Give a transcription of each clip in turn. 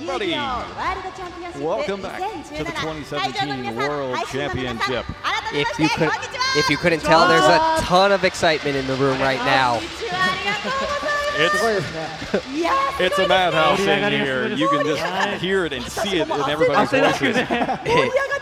everybody. Welcome back to the 2017 World Championship. If you couldn't tell, there's a ton of excitement in the room right now. It's a madhouse in here. You can just hear it and see it in everybody's voices.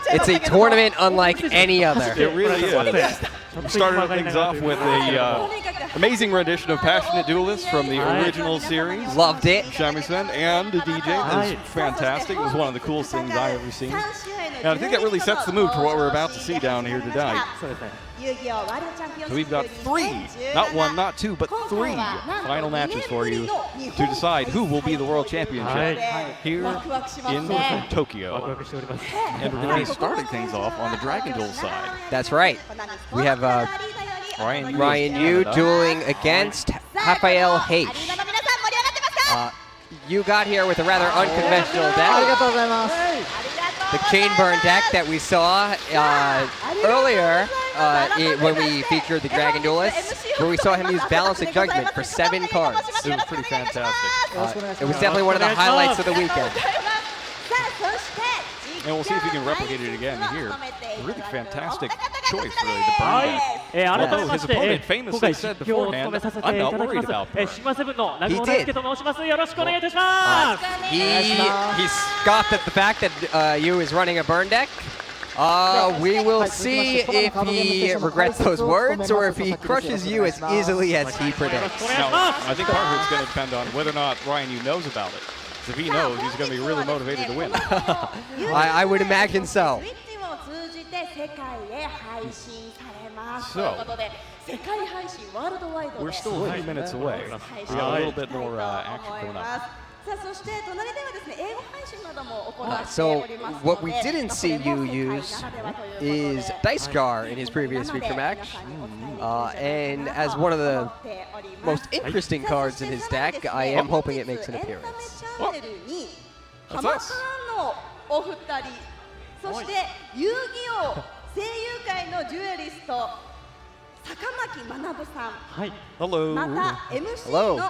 It's a tournament unlike any other. It really is. We started things off with a amazing rendition of Passionate Duelist from the original series. Loved it. Shamisen and the DJ. It was fantastic. It was one of the coolest things I've ever seen. And I think that really sets the mood for what we're about to see down here tonight. So we've got three, not one, not two, but three final matches for you to decide who will be the world championship here in Tokyo. And we're going to be starting things off on the Dragon Duel side. That's right. We have Ryan Yu dueling against Rafael Reich. You got here with a rather unconventional deck. The chain burn deck that we saw earlier when we featured the Dragon Duelist, where we saw him use Balancing Judgment for 7 cards. It was pretty fantastic. It was definitely one of the highlights of the weekend. And we'll see if we can replicate it again here. A really fantastic choice, really, the burn deck. Although his opponent famously said beforehand, I'm not worried about burn. He did. He scoffed at the fact that Yu is running a burn deck. We will see if he regrets those words or if he crushes Yu as easily as he predicts. Now, I think part of it's going to depend on whether or not Ryan Yu knows about it. If he knows, he's going to be really motivated to win. I would imagine so. So, we're still a few minutes away. We got a little bit more action coming up. So what we didn't see Yu use is Dice Jar in his previous feature match. And as one of the most interesting cards in his deck, I am hoping it makes an appearance. Oh, that's us. Hello. Hello.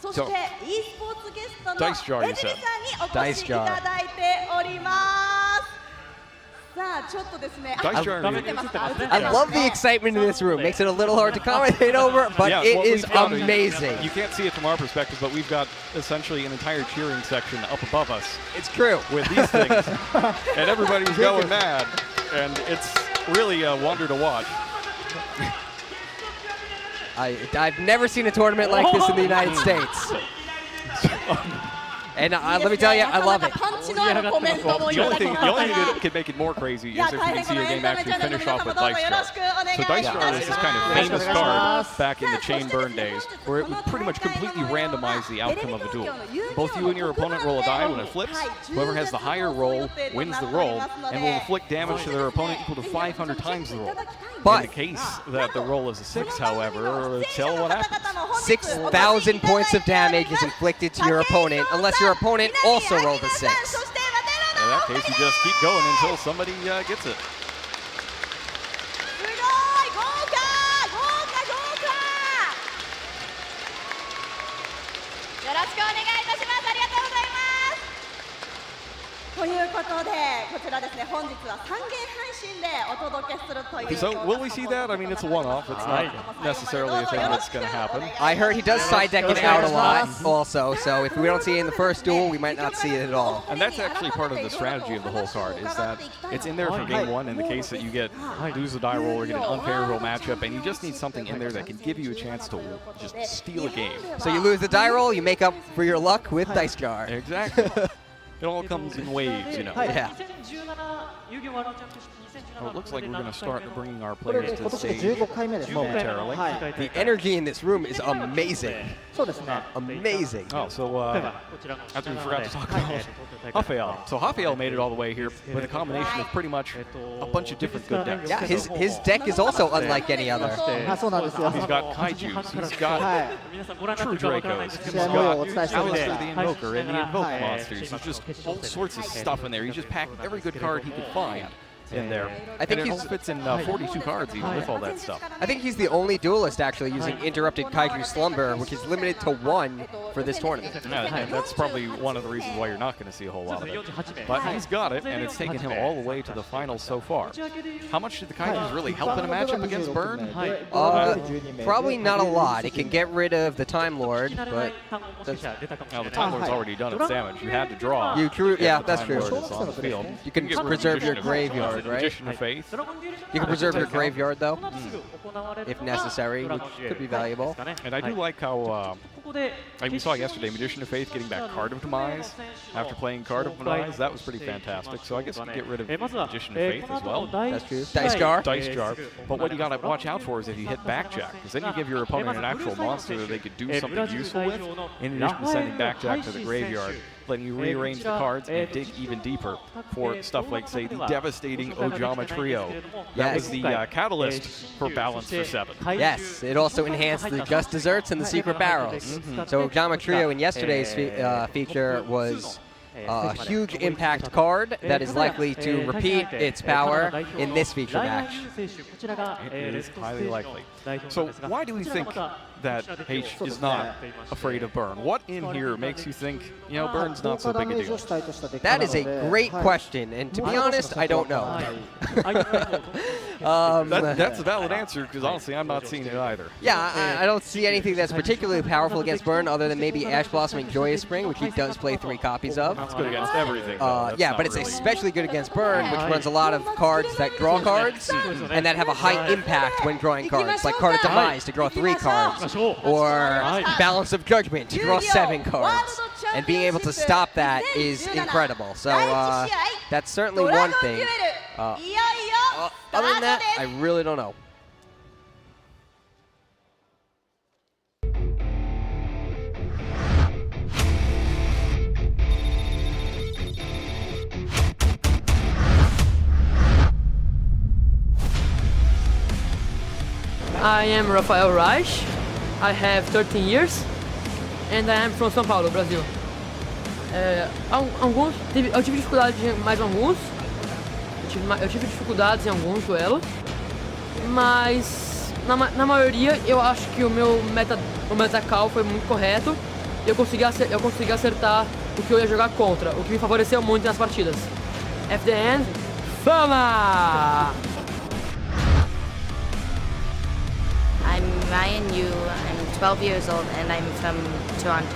So, Dice Jar, you said. Dice Jar. Dice Jar. I love the excitement in this room. Makes it a little hard to commentate over, but yeah, it is amazing. You can't see it from our perspective, but we've got essentially an entire cheering section up above us. It's true. With these things. And everybody's going mad. And it's really a wonder to watch. I've never seen a tournament like this in the United States. And let me tell you, I love it. The only thing that could make it more crazy is if you can see your game actually finish off with Dice Jar. So Dice Jar is this kind of famous card back in the chain burn days, where it would pretty much completely randomize the outcome of a duel. Both you and your opponent roll a die when it flips. Whoever has the higher roll wins the roll and will inflict damage to their opponent equal to 500 times the roll. But in the case that the roll is a 6, however, tell what happens. 6,000 points of damage is inflicted to your opponent unless your opponent also rolled a 6. In that case, you just keep going until somebody gets it. So will we see that? I mean, it's a one-off. It's not necessarily a thing that's going to happen. I heard he does side deck it out a lot also, so if we don't see it in the first duel, we might not see it at all. And that's actually part of the strategy of the whole card, is that it's in there for game one in the case that you lose the die roll or get an unfavorable matchup, and you just need something in there that can give you a chance to just steal a game. So you lose the die roll, you make up for your luck with Dice Jar. Exactly. It all comes in waves, you know. Yeah. Well, it looks like we're going to start bringing our players to the stage momentarily. The energy in this room is amazing. Amazing. Oh, so after we forgot to talk about Rafael. So Rafael made it all the way here with a combination of pretty much a bunch of different good decks. Yeah, his deck is also unlike any other. He's got Kaijus, he's got True Dracos, he's got Alistair the Invoker and the Invoke monsters. There's just all sorts of stuff in there. He just packed every good card he could find in there. I think and it he's all fits in 42 cards even with all that stuff. I think he's the only duelist actually using Interrupted Kaiju Slumber, which is limited to 1 for this tournament. And that's probably one of the reasons why you're not going to see a whole lot of it. But he's got it, and it's taken him all the way to the finals so far. How much did the Kaijus really help in a matchup against Burn? Probably not a lot. It can get rid of the Time Lord, but now the Time Lord's already done its damage. You had to draw. Yeah, that's true. On the field. You can preserve your graveyard, right? Magician of Faith. You can preserve your graveyard though, if necessary, which could be valuable. And I do like how, like we saw yesterday, Magician of Faith getting back Card of Demise after playing Card of Demise. That was pretty fantastic. So I guess you can get rid of Magician of Faith as well. That's true. Dice Jar. Dice Jar. But what you got to watch out for is if you hit Backjack, because then you give your opponent an actual monster that they could do something useful with, in addition to sending Backjack to the graveyard, letting you rearrange the cards and dig even deeper for stuff like, say, the devastating Ojama Trio. That was the catalyst for Balance for 7. Yes, it also enhanced the Just Desserts and the Secret Barrels. So Ojama Trio in yesterday's feature was a huge impact card that is likely to repeat its power in this feature match. It is highly likely. So why do we think that H is not afraid of Burn? What in here makes you think, you know, Burn's not so big a deal? That is a great question, and to be honest, I don't know. That's a valid answer, because honestly, I'm not seeing it either. Yeah, I don't see anything that's particularly powerful against Burn other than maybe Ash Blossoming Joyous Spring, which he does play 3 copies of. It's good against everything. Yeah, but it's especially good against Burn, which runs a lot of cards that draw cards and that have a high impact when drawing cards, like Card of Demise to draw 3 cards, or Balance of Judgment to draw 7 cards. And being able to stop that is incredible. So that's certainly one thing. Other than that, I really don't know. I am Rafael Reich. I have 13 years and I am from São Paulo, Brasil. Eu tive dificuldade em mais alguns. Eu tive dificuldades em alguns duelos, mas na maioria eu acho que o meu meta-call foi muito correto e eu consegui acertar o que eu ia jogar contra, o que me favoreceu muito nas partidas. FDN, fama! I'm Ryan Yu, I'm 12 years old and I'm from Toronto.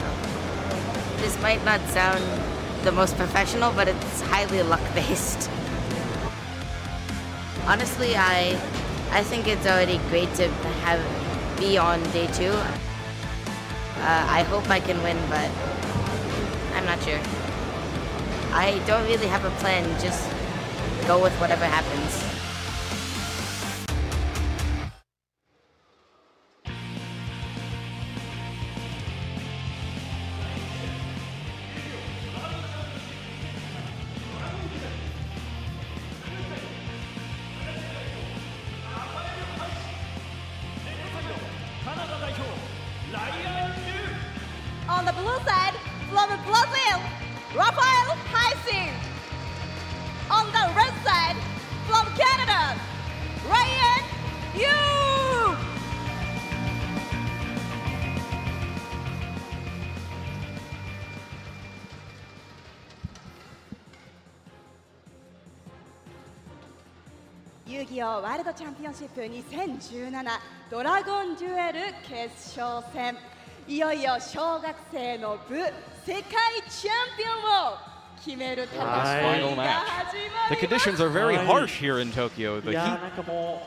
This might not sound the most professional, but it's highly luck-based. Honestly, I think it's already great to be on day 2. I hope I can win, but I'm not sure. I don't really have a plan, just go with whatever happens. On the blue side, from Brazil, Rafael. On the red side, from Canada, Ryan Yu. Yu-Gi-Oh! ワールドチャンピオンシップ2017ドラゴンデュエル決勝戦。いよいよ小学生の部世界チャンピオンを決める戦いが始まります。 The conditions are very harsh here in Tokyo. The heat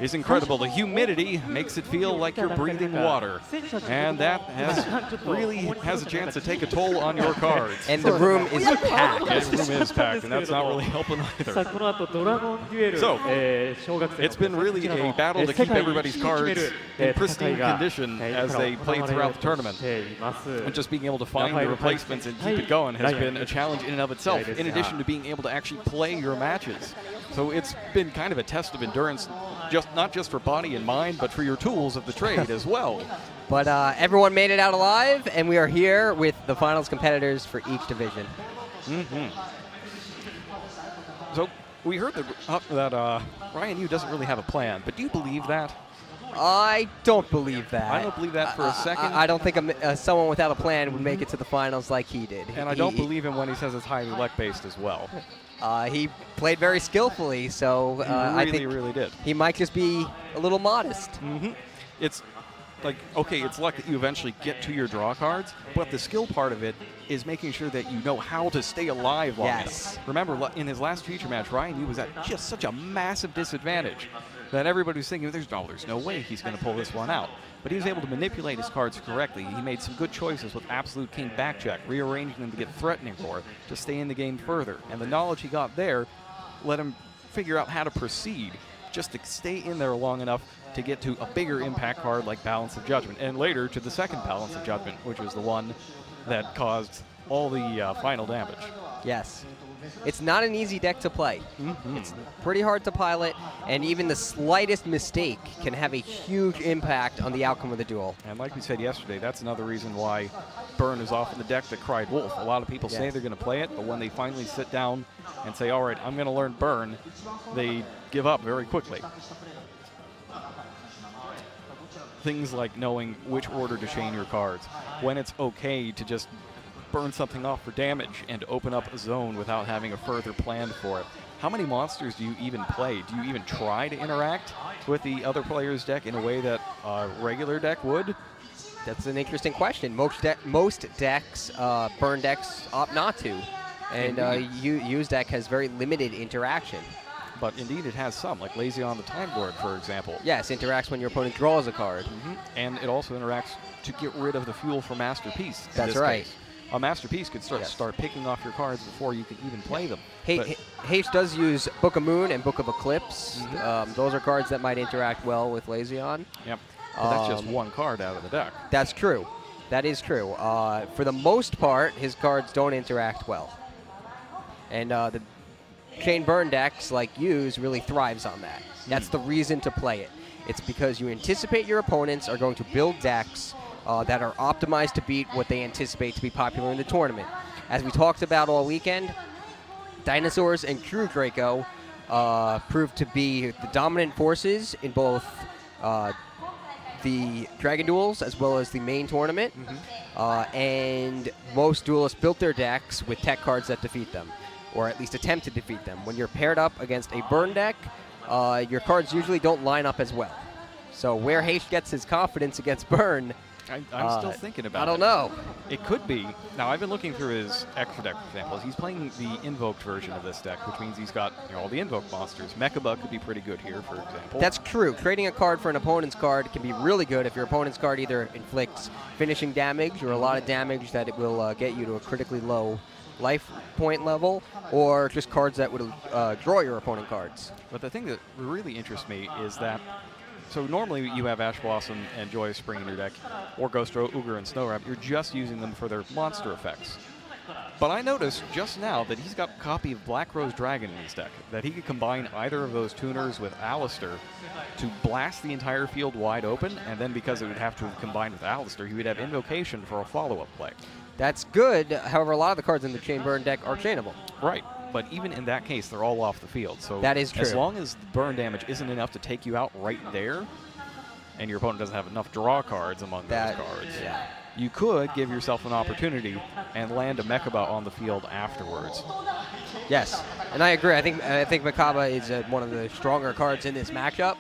is incredible. The humidity makes it feel like you're breathing water. And that really has a chance to take a toll on your cards. And the room is packed. Yeah, the room is packed, and that's not really helping either. So, it's been really a battle to keep everybody's cards in pristine condition as they play throughout the tournament. And just being able to find the replacements and keep it going has been a challenge in and of itself, in addition to being able to actually play your matches. So it's been kind of a test of endurance, not just for body and mind, but for your tools of the trade as well. But everyone made it out alive, and we are here with the finals competitors for each division. So we heard that Ryan Yu doesn't really have a plan, but do you believe that? I don't believe that. I don't believe that for a second. I don't think someone without a plan would make it to the finals like he did. And I don't believe him when he says it's highly luck-based as well. He played very skillfully, so I think really did. He might just be a little modest. It's like, okay, it's luck that you eventually get to your draw cards, but the skill part of it is making sure that you know how to stay alive long enough. Remember, in his last feature match, Ryan Yu was at just such a massive disadvantage that everybody was thinking, there's no way he's going to pull this one out. But he was able to manipulate his cards correctly. He made some good choices with Absolute King backcheck, rearranging them to get threatening for to stay in the game further. And the knowledge he got there let him figure out how to proceed just to stay in there long enough to get to a bigger impact card like Balance of Judgment, and later to the second Balance of Judgment, which was the one that caused all the final damage. Yes. It's not an easy deck to play. It's pretty hard to pilot, and even the slightest mistake can have a huge impact on the outcome of the duel. And like we said yesterday, that's another reason why Burn is often the deck that cried wolf. A lot of people say they're going to play it, but when they finally sit down and say, all right, I'm going to learn Burn, they give up very quickly. Things like knowing which order to chain your cards, when it's okay to just burn something off for damage and open up a zone without having a further plan for it. How many monsters do you even play? Do you even try to interact with the other player's deck in a way that a regular deck would? That's an interesting question. Most decks, burn decks, opt not to. And Yu's deck has very limited interaction. But indeed it has some, like Lazy on the Time Lord, for example. Yes, interacts when your opponent draws a card. And it also interacts to get rid of the fuel for Masterpiece. That's right. Case. A Masterpiece could start picking off your cards before you can even play them. H does use Book of Moon and Book of Eclipse. Those are cards that might interact well with Lazion. Yep. But that's just one card out of the deck. That's true. That is true. For the most part, his cards don't interact well. And the Chain Burn decks like Yu's really thrives on that. That's the reason to play it. It's because you anticipate your opponents are going to build decks that are optimized to beat what they anticipate to be popular in the tournament. As we talked about all weekend, Dinosaurs and True Draco proved to be the dominant forces in both the Dragon Duels as well as the main tournament. And most duelists built their decks with tech cards that defeat them, or at least attempt to defeat them. When you're paired up against a burn deck, your cards usually don't line up as well. So where H gets his confidence against burn, I'm still thinking about it. I don't know. It could be. Now, I've been looking through his extra deck, for example. He's playing the invoked version of this deck, which means he's got all the invoked monsters. Mechaba could be pretty good here, for example. That's true. Trading a card for an opponent's card can be really good if your opponent's card either inflicts finishing damage or a lot of damage that it will get you to a critically low life point level, or just cards that would draw your opponent cards. But the thing that really interests me is that, so normally you have Ash Blossom and Joyous Spring in your deck, or Ghost Ogre and Snow Rabbit. You're just using them for their monster effects. But I noticed just now that he's got a copy of Black Rose Dragon in his deck, that he could combine either of those tuners with Alistair to blast the entire field wide open, and then because it would have to have combined with Alistair, he would have Invocation for a follow-up play. That's good. However, a lot of the cards in the Chain Burn deck are chainable. Right. But even in that case, they're all off the field. So that is true. As long as the burn damage isn't enough to take you out right there, and your opponent doesn't have enough draw cards among those cards, you could give yourself an opportunity and land a Mechaba on the field afterwards. Yes, and I agree. I think Mechaba is one of the stronger cards in this matchup,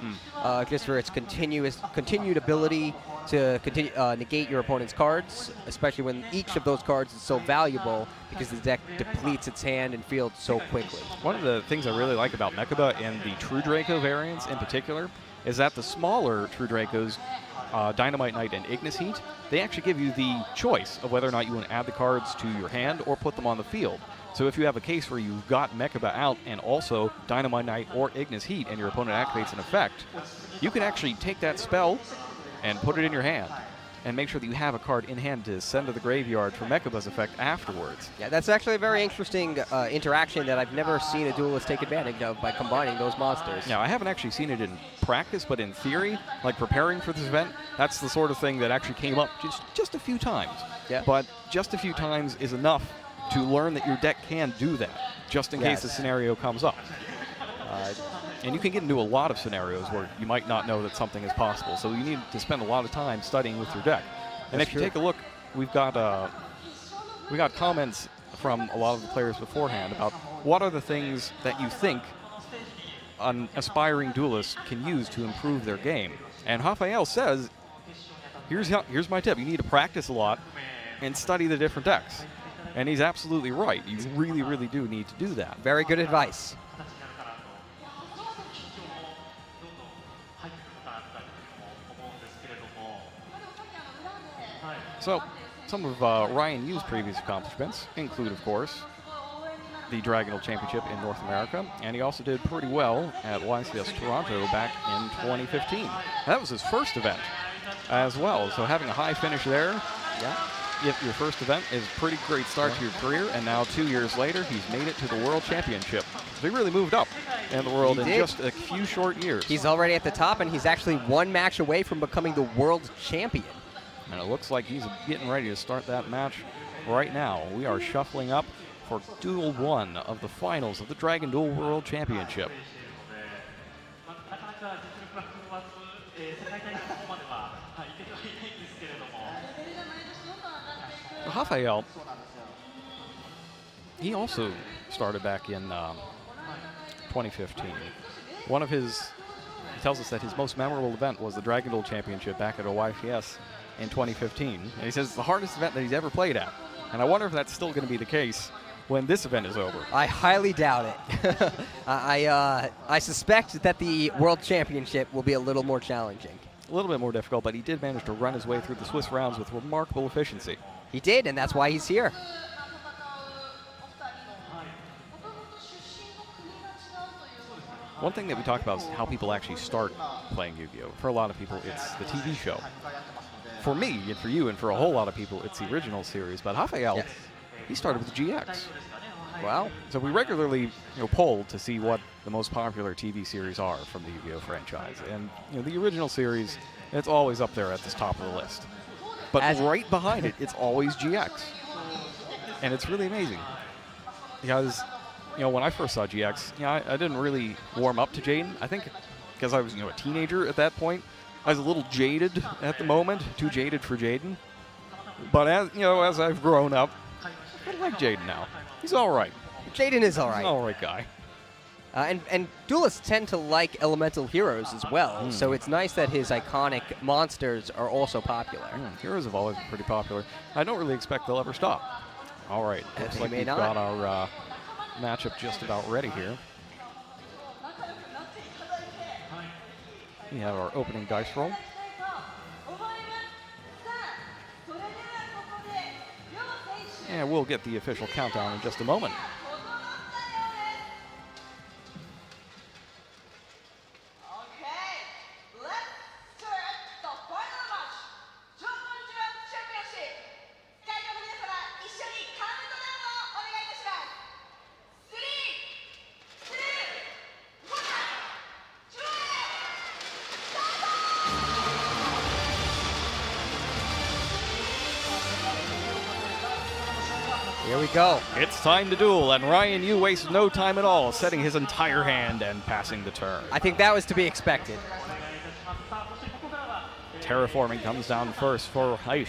just for its continued ability to negate your opponent's cards, especially when each of those cards is so valuable because the deck depletes its hand and field so quickly. One of the things I really like about Mechaba and the True Draco variants in particular is that the smaller True Dracos, Dynamite Knight and Ignis Heat, they actually give you the choice of whether or not you want to add the cards to your hand or put them on the field. So if you have a case where you've got Mechaba out and also Dynamite Knight or Ignis Heat and your opponent activates an effect, you can actually take that spell and put it in your hand and make sure that you have a card in hand to send to the graveyard for Mechaba's effect afterwards. Yeah, that's actually a very interesting interaction that I've never seen a duelist take advantage of by combining those monsters. Now, I haven't actually seen it in practice, but in theory, like preparing for this event, that's the sort of thing that actually came up just a few times. Yeah. But just a few times is enough to learn that your deck can do that, just in case the scenario comes up. And you can get into a lot of scenarios where you might not know that something is possible. So you need to spend a lot of time studying with your deck. And if you take a look, we got comments from a lot of the players beforehand about what are the things that you think an aspiring duelist can use to improve their game. And Rafael says, here's my tip. You need to practice a lot and study the different decks. And he's absolutely right. You really, really do need to do that. Very good advice. So, some of Ryan Yu's previous accomplishments include, of course, the Dragon Duel Championship in North America, and he also did pretty well at YCS Toronto back in 2015. That was his first event as well, so having a high finish there, if your first event is a pretty great start to your career, and now 2 years later, he's made it to the World Championship. So he really moved up in the world in just a few short years. He's already at the top, and he's actually one match away from becoming the world champion. And it looks like he's getting ready to start that match right now. We are shuffling up for Duel 1 of the finals of the Dragon Duel World Championship. Rafael, he also started back in 2015. He tells us that his most memorable event was the Dragon Duel Championship back at OYCS in 2015. And he says it's the hardest event that he's ever played at. And I wonder if that's still going to be the case when this event is over. I highly doubt it. I suspect that the World Championship will be a little more challenging. A little bit more difficult, but he did manage to run his way through the Swiss rounds with remarkable efficiency. He did, and that's why he's here. One thing that we talk about is how people actually start playing Yu-Gi-Oh! For a lot of people, it's the TV show. For me, and for you, and for a whole lot of people, it's the original series. But Rafael, he started with the GX. Wow. So we regularly poll to see what the most popular TV series are from the Yu-Gi-Oh! Franchise. And the original series, it's always up there at the top of the list. But right behind it, it's always GX. And it's really amazing. Because when I first saw GX, I didn't really warm up to Jaden. I think because I was a teenager at that point. I was a little jaded at the moment, too jaded for Jaden. But as I've grown up, I like Jaden now. He's all right. Jaden is all right. He's an all right guy. And duelists tend to like elemental heroes as well, so it's nice that his iconic monsters are also popular. Heroes have always been pretty popular. I don't really expect they'll ever stop. All right, looks like we've got our matchup just about ready here. We have our opening dice roll. And we'll get the official countdown in just a moment. Here we go. It's time to duel, and Ryan Yu wastes no time at all, setting his entire hand and passing the turn. I think that was to be expected. Terraforming comes down first for Reich.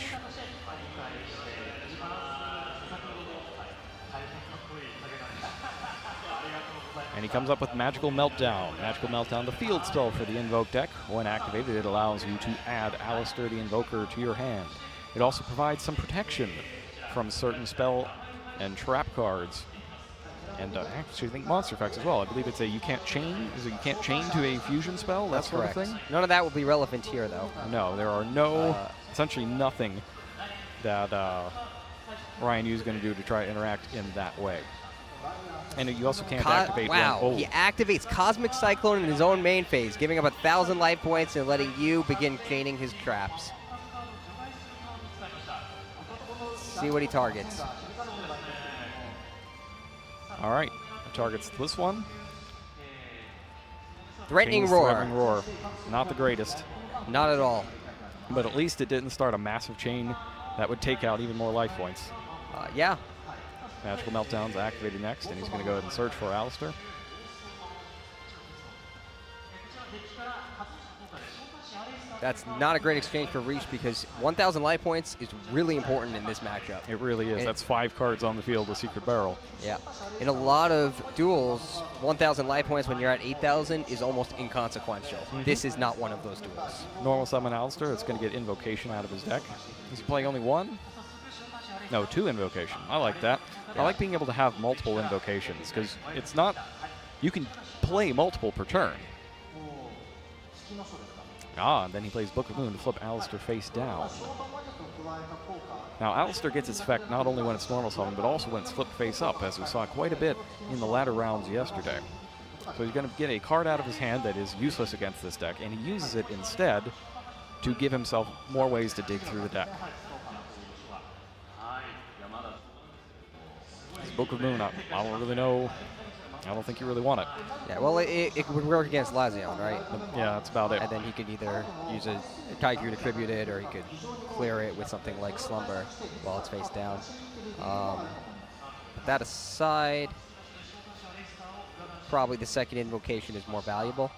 And he comes up with Magical Meltdown. Magical Meltdown, the field spell for the Invoke deck. When activated, it allows you to add Alistair the Invoker to your hand. It also provides some protection from certain spell and trap cards, and actually I think monster effects as well. I believe it's you can't chain. Is it you can't chain to a fusion spell? That sort of thing. None of that will be relevant here, though. No, there are essentially nothing that Ryan Yu is going to do to try to interact in that way. And you also can't activate. Wow, he activates Cosmic Cyclone in his own main phase, giving up 1,000 life points and letting you begin chaining his traps. See what he targets. All right, targets this one. Threatening Roar. Threatening Roar. Not the greatest. Not at all. But at least it didn't start a massive chain that would take out even more life points. Yeah. Magical Meltdown's activated next, and he's going to go ahead and search for Alistair. That's not a great exchange for Reich because 1,000 life points is really important in this matchup. It really is. That's 5 cards on the field with Secret Barrel. Yeah. In a lot of duels, 1,000 life points when you're at 8,000 is almost inconsequential. This is not one of those duels. Normal summon Alistair. It's going to get Invocation out of his deck. He's playing only 1? No, 2 Invocation. I like that. Yeah. I like being able to have multiple Invocations because it's not... You can play multiple per turn. And then he plays Book of Moon to flip Alistair face down. Now, Alistair gets its effect not only when it's normal summon, but also when it's flipped face up, as we saw quite a bit in the latter rounds yesterday. So he's going to get a card out of his hand that is useless against this deck, and he uses it instead to give himself more ways to dig through the deck. This Book of Moon, I don't really know. I don't think you really want it. Yeah, well, it would work against Lazion, right? Yeah, that's about it. And then he could either use a Kaiju to tribute it, or he could clear it with something like Slumber while it's face down. Put that aside, probably the second invocation is more valuable.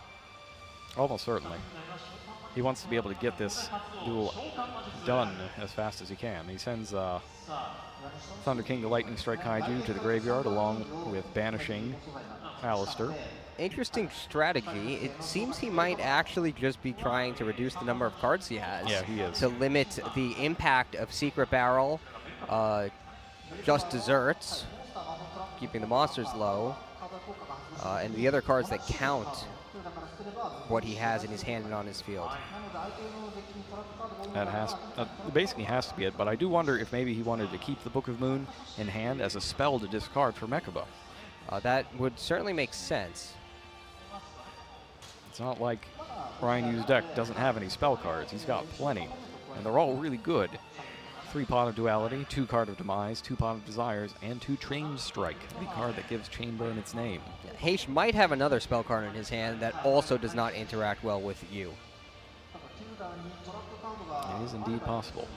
Almost certainly. He wants to be able to get this duel done as fast as he can. He sends Thunder King, the Lightning Strike Kaiju, to the graveyard along with banishing Alistair. Interesting strategy. It seems he might actually just be trying to reduce the number of cards he has. Yeah, he is. To limit the impact of Secret Barrel, just Desserts, keeping the monsters low, and the other cards that count what he has in his hand and on his field. That basically has to be it, but I do wonder if maybe he wanted to keep the Book of Moon in hand as a spell to discard for Mechaba. That would certainly make sense. It's not like Ryan Yu's deck doesn't have any spell cards. He's got plenty, and they're all really good. 3 Pot of Duality, 2 Card of Demise, 2 Pot of Desires, and 2 Train Strike, the card that gives Chainburn its name. Reich might have another spell card in his hand that also does not interact well with you. It is indeed possible.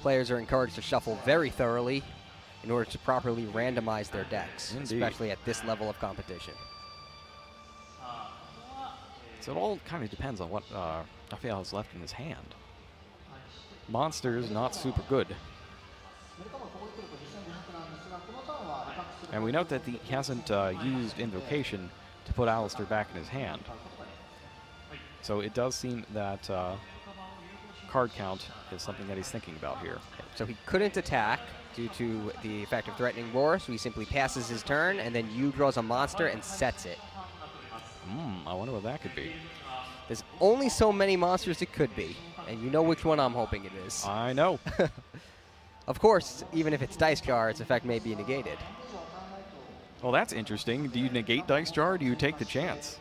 Players are encouraged to shuffle very thoroughly in order to properly randomize their decks, especially at this level of competition. So it all kind of depends on what Rafael has left in his hand. Monsters, not super good. And we note that he hasn't used Invocation to put Alistair back in his hand. So it does seem that card count is something that he's thinking about here. So he couldn't attack due to the effect of Threatening Roar, so he simply passes his turn, and then you draws a monster and sets it. I wonder what that could be. There's only so many monsters it could be, and you know which one I'm hoping it is. I know. Of course, even if it's Dice Jar, its effect may be negated. Well, that's interesting. Do you negate Dice Jar, or do you take the chance?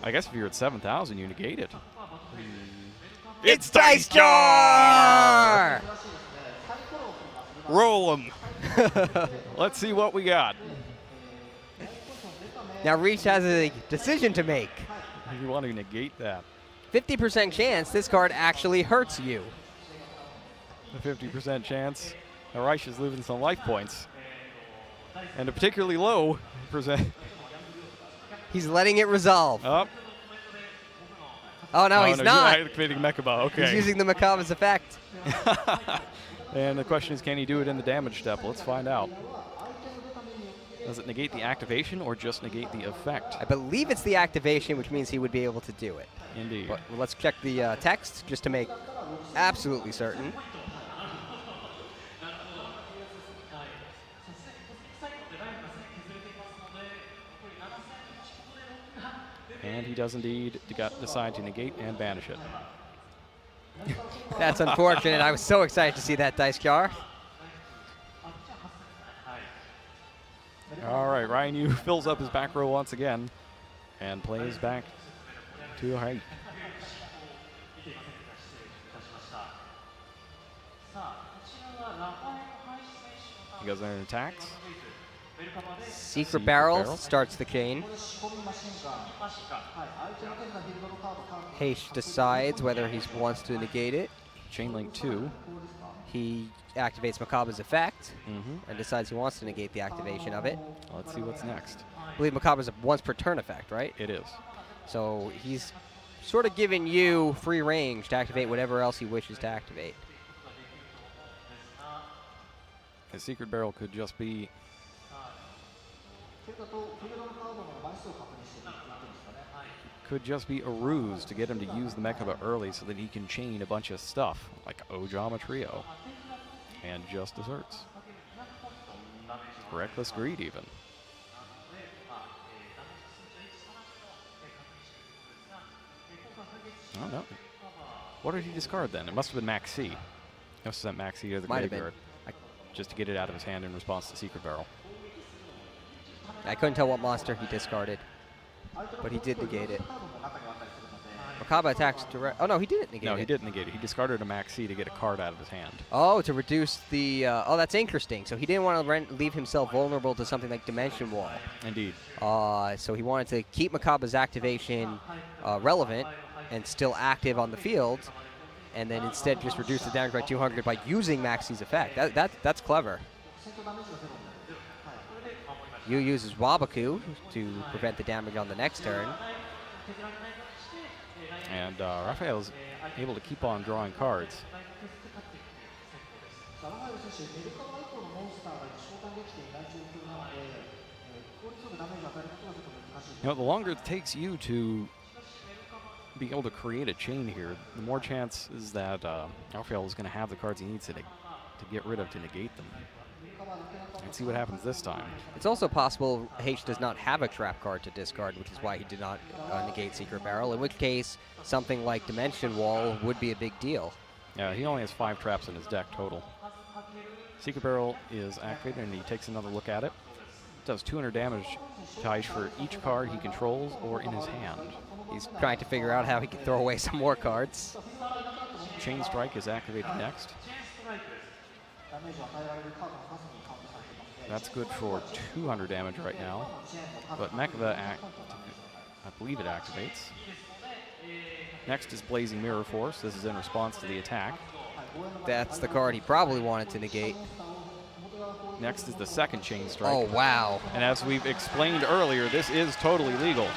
I guess if you're at 7,000, you negate it. It's Dice Jar! Roll them. Let's see what we got. Now Reich has a decision to make. You want to negate that. 50% chance this card actually hurts you. A 50% chance. Now Reich is losing some life points. And a particularly low percent. He's letting it resolve. Oh, no, he's not. He's activating Mechaba. Okay. He's using the Mechaba's effect. And the question is, can he do it in the damage step? Let's find out. Does it negate the activation or just negate the effect? I believe it's the activation, which means he would be able to do it. Indeed. But let's check the text just to make absolutely certain. And he does indeed decide to negate and banish it. That's unfortunate. I was so excited to see that Dice Jar. All right, Ryan Yu fills up his back row once again and plays back to Reich. He goes in and attacks. Secret Barrel starts the chain. Reich decides whether he wants to negate it. Chainlink 2. He activates Mechaba's effect and decides he wants to negate the activation of it. Let's see what's next. believe Makaba's a once per turn effect, right? It is. So he's sort of giving you free range to activate whatever else he wishes to activate. His Secret Barrel could just be a ruse to get him to use the Mekaba early so that he can chain a bunch of stuff, like Ojama Trio, and just desserts. Reckless Greed, even. Oh, no. What did he discard then? It must have been Max C. He must have sent Max C to the graveyard just to get it out of his hand in response to Secret Barrel. I couldn't tell what monster he discarded, but he did negate it. Makaba attacks direct. Oh, no, he didn't negate it. No, he didn't negate it. He discarded a Max C to get a card out of his hand. Oh, to reduce the... oh, that's interesting. So he didn't want to leave himself vulnerable to something like Dimension Wall. Indeed. So he wanted to keep Makaba's activation relevant and still active on the field, and then instead just reduce the damage by 200 by using Maxi's effect. That's clever. Yu uses Wabaku to prevent the damage on the next turn. And Rafael is able to keep on drawing cards. You know, the longer it takes you to be able to create a chain here, the more chance is that Rafael is going to have the cards he needs to get rid of to negate them. Let's see what happens this time. It's also possible H does not have a trap card to discard, which is why he did not negate Secret Barrel, in which case something like Dimension Wall would be a big deal. Yeah, he only has 5 traps in his deck total. Secret Barrel is activated and he takes another look at it. Does 200 damage to H for each card he controls or in his hand. He's trying to figure out how he can throw away some more cards. Chain Strike is activated next. That's good for 200 damage right now. But Mekaba, I believe it activates. Next is Blazing Mirror Force. This is in response to the attack. That's the card he probably wanted to negate. Next is the second Chain Strike. Oh, wow. And as we've explained earlier, this is totally legal.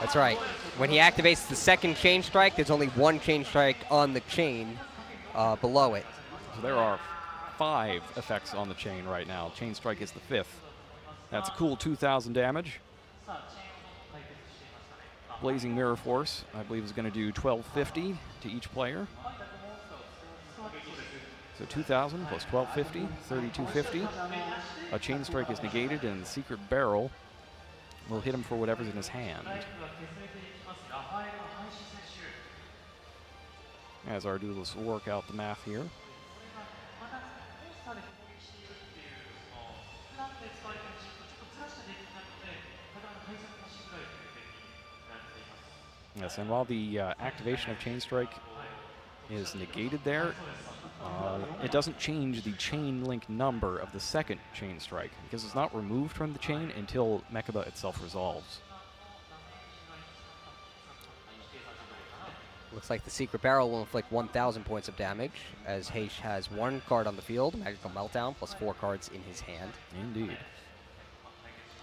That's right. When he activates the second Chain Strike, there's only one Chain Strike on the chain below it. So there are 5 effects on the chain right now. Chain Strike is the 5th. That's a cool 2,000 damage. Blazing Mirror Force, I believe, is going to do 1,250 to each player. So 2,000 plus 1,250, 3,250. A Chain Strike is negated, and the Secret Barrel will hit him for whatever's in his hand. As our duelists work out the math here. Yes, and while the activation of Chain Strike is negated there, it doesn't change the chain link number of the second Chain Strike because it's not removed from the chain until Mekaba itself resolves. Looks like the Secret Barrel will inflict 1,000 points of damage, as Heish has 1 card on the field, Magical Meltdown, plus 4 cards in his hand. Indeed.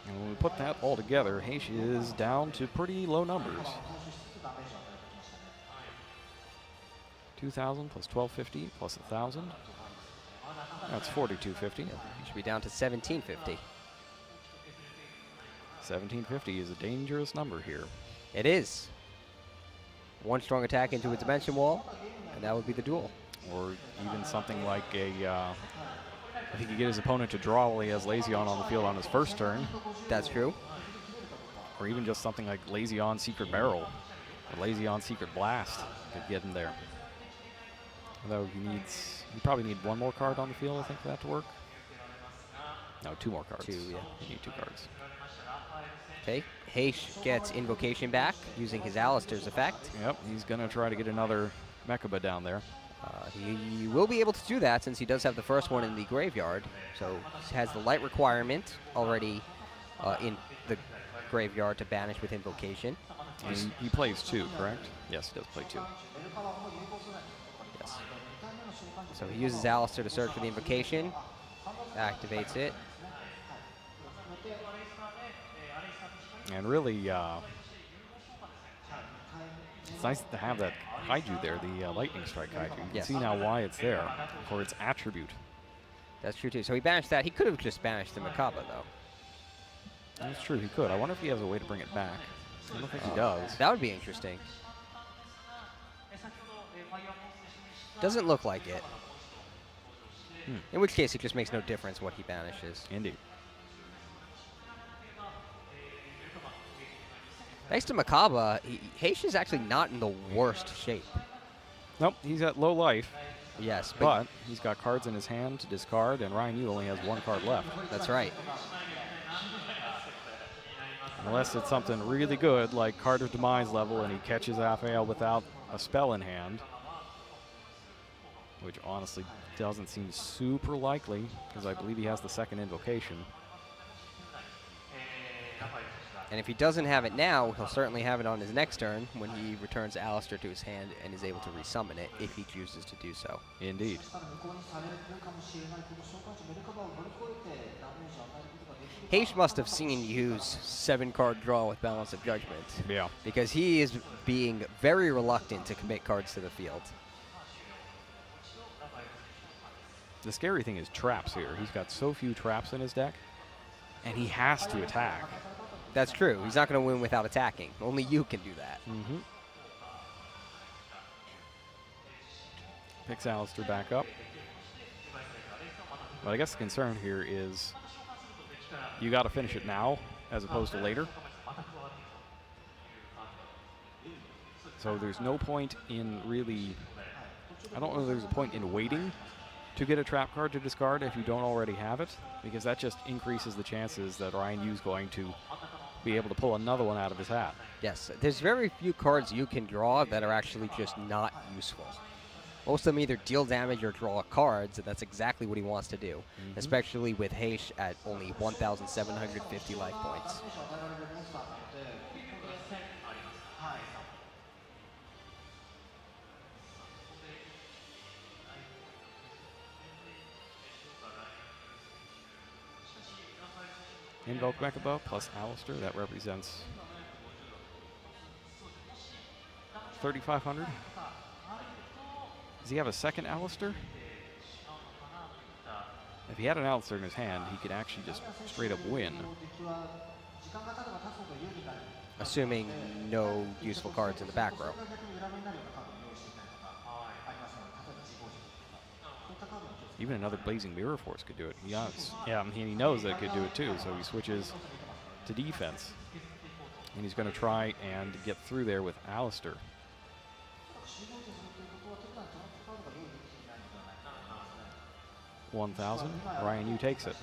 And when we put that all together, Heish is down to pretty low numbers. 2,000 plus 1,250 plus 1,000. That's 4,250. He should be down to 1,750. 1,750 is a dangerous number here. It is. 1 strong attack into a Dimension Wall, and that would be the duel. Or even something like a, if he could get his opponent to draw while he has Lazion on the field on his first turn. That's true. Or even just something like Lazion Secret Barrel, or Lazion Secret Blast could get him there. Although he probably need 1 more card on the field, I think, for that to work. No, 2 more cards. 2, yeah. You need 2 cards. Okay, Heish gets Invocation back using his Alistair's effect. Yep, he's going to try to get another Mekaba down there. He will be able to do that since he does have the first one in the graveyard. So he has the light requirement already in the graveyard to banish with Invocation. And he plays 2, correct? Yes, he does play 2. Yes. So he uses Alistair to search for the Invocation, activates it. And really, it's nice to have that kaiju there, the lightning strike kaiju. You can see now why it's there, for its attribute. That's true, too. So he banished that. He could have just banished the Makaba, though. That's true, he could. I wonder if he has a way to bring it back. I don't think he does. That would be interesting. Doesn't look like it. In which case, it just makes no difference what he banishes. Indeed. Thanks to Makaba, Heish is actually not in the worst shape. Nope, he's at low life. Yes, but he's got cards in his hand to discard, and Ryan Yu only has 1 card left. That's right. Unless it's something really good, like Card of Demise level, and he catches Rafael without a spell in hand, which honestly doesn't seem super likely, because I believe he has the 2nd invocation. And if he doesn't have it now, he'll certainly have it on his next turn when he returns Alistair to his hand and is able to resummon it if he chooses to do so. Indeed. Heish must have seen Yu's 7-card draw with Balance of Judgment. Yeah. Because he is being very reluctant to commit cards to the field. The scary thing is traps here. He's got so few traps in his deck, and he has to attack. That's true. He's not going to win without attacking. Only you can do that. Picks Alistair back up. But I guess the concern here is you got to finish it now as opposed to later. So there's no point in really, I don't know if there's a point in waiting to get a trap card to discard if you don't already have it, because that just increases the chances that Ryan Yu's going to be able to pull another one out of his hat. Yes, there's very few cards you can draw that are actually just not useful. Most of them either deal damage or draw cards, and that's exactly what he wants to do, especially with Heish at only 1,750 life points. Invoke Mechaba plus Alistair, that represents 3,500. Does he have a 2nd Alistair? If he had an Alistair in his hand, he could actually just straight up win. Assuming no useful cards in the back row. Even another Blazing Mirror Force could do it. Yeah, and he knows that it could do it too, so he switches to defense. And he's going to try and get through there with Alistair. 1,000. Ryan Yu takes it.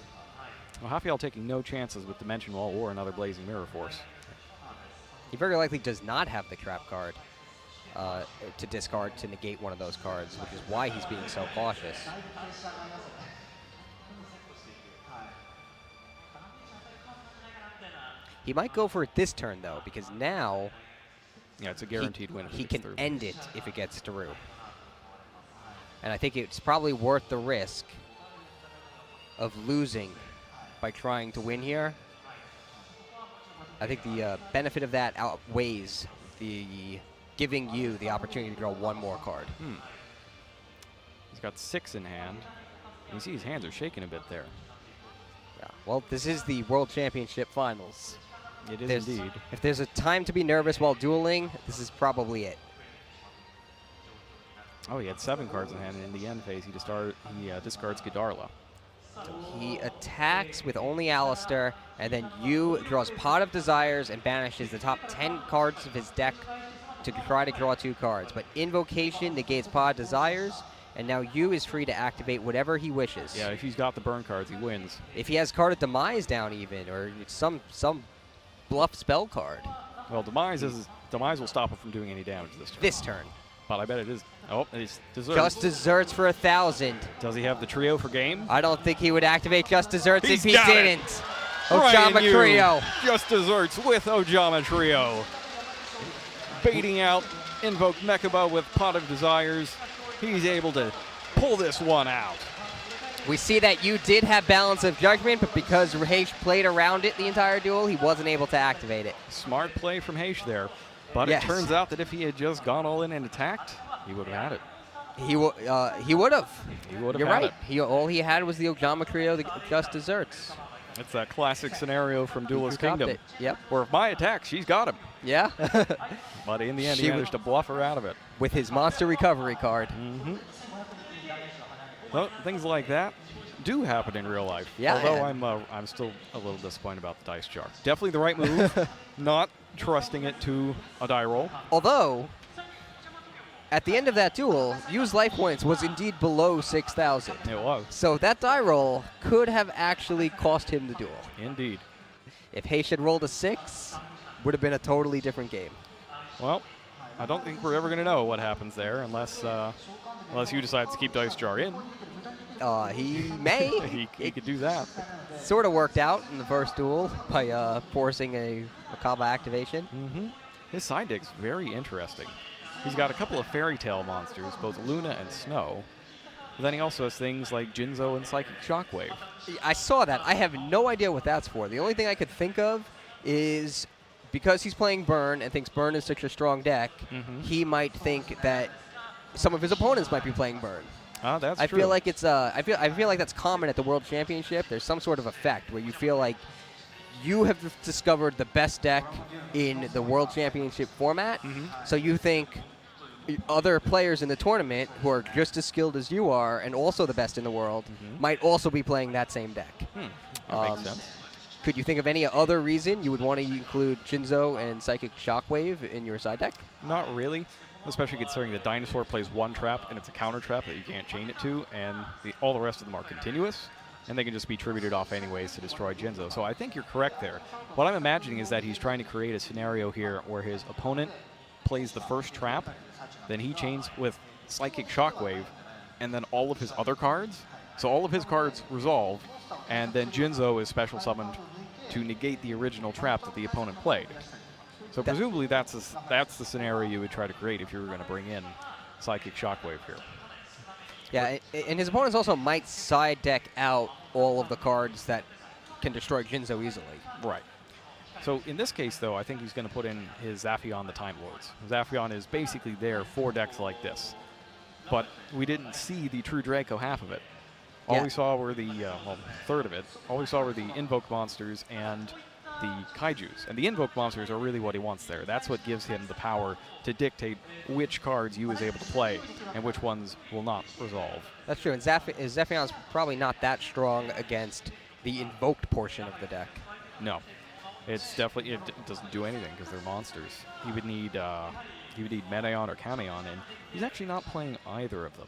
Well, Rafael taking no chances with Dimension Wall or another Blazing Mirror Force. He very likely does not have the trap card to discard to negate one of those cards, which is why he's being so cautious. He might go for it this turn, though, because now it's a guaranteed win. He can end it if it gets through. And I think it's probably worth the risk of losing by trying to win here. I think the benefit of that outweighs the giving you the opportunity to draw 1 more card. He's got 6 in hand. You see his hands are shaking a bit there. Yeah. Well, this is the World Championship Finals. It is indeed. If there's a time to be nervous while dueling, this is probably it. Oh, he had 7 cards in hand, and in the end phase, he discards Gedarla. So he attacks with only Alistair, and then Yu draws Pot of Desires and banishes the top 10 cards of his deck to try to draw 2 cards. But Invocation negates Pot of Desires, and now Yu is free to activate whatever he wishes. Yeah, if he's got the burn cards, he wins. If he has Card of Demise down even, or some bluff spell card. Well, Demise will stop him from doing any damage this turn. This turn. But I bet it is. Oh, it's Desserts. Just Desserts for 1,000. Does he have the trio for game? I don't think he would activate Just Desserts if he got didn't. It. Ojama Trio. Just Desserts with Ojama Trio. Baiting out Invoke Mechaba with Pot of Desires. He's able to pull this one out. We see that you did have balance of judgment, but because Reich played around it the entire duel, he wasn't able to activate it. Smart play from Reich there. But Yes. it turns out that if he had just gone all in and attacked, he would have had it. He would have. He would have You're had right. it. All he had was the Ojama Creo, the just desserts. It's that classic scenario from Duelist dropped Kingdom. it. Yep. Where if my attack, she's got him. Yeah. But in the end, She he would- managed to bluff her out of it. With his monster recovery card. Well, things like that do happen in real life. Yeah, Although yeah. I'm still a little disappointed about the dice jar. Definitely the right move. Not trusting it to a die roll. Although, at the end of that duel, used life points was indeed below 6,000. It was. So that die roll could have actually cost him the duel. Indeed. If Heish had rolled a 6, would have been a totally different game. Well, I don't think we're ever going to know what happens there unless you decide to keep dice jar in. He may. he could do that. Sort of worked out in the first duel by forcing a Kava activation. His side deck's very interesting. He's got a couple of fairy tale monsters, both Luna and Snow. But then he also has things like Jinzo and Psychic Shockwave. I saw that. I have no idea what that's for. The only thing I could think of is because he's playing Burn and thinks Burn is such a strong deck, he might think that some of his opponents might be playing Burn. That's I true. feel like it's I feel like that's common at the World Championship. There's some sort of effect where you feel like you have discovered the best deck in the World Championship format. So you think other players in the tournament who are just as skilled as you are and also the best in the world might also be playing that same deck. That makes sense. Could you think of any other reason you would want to include Jinzo and Psychic Shockwave in your side deck? Not really, especially considering the Dinosaur plays one trap and it's a counter trap that you can't chain it to, and all the rest of them are continuous, and they can just be tributed off anyways to destroy Jinzo. So I think you're correct there. What I'm imagining is that he's trying to create a scenario here where his opponent plays the first trap, then he chains with Psychic Shockwave, and then all of his other cards. So all of his cards resolve, and then Jinzo is special summoned to negate the original trap that the opponent played. So presumably that's the scenario you would try to create if you were going to bring in Psychic Shockwave here. Yeah, and his opponents also might side deck out all of the cards that can destroy Jinzo easily. Right. So in this case, though, I think he's going to put in his Zaphion the Time Lords. Zaphion is basically there for decks like this. But we didn't see the True Draco half of it. All we saw were the, third of it. All we saw were the Invoke monsters and the Kaijus. And the Invoke monsters are really what he wants there. That's what gives him the power to dictate which cards you is able to play and which ones will not resolve. That's true, and Zaphion's probably not that strong against the invoked portion of the deck. No. It's definitely, it doesn't do anything because they're monsters. He would need Medaon or Camion, and he's actually not playing either of them.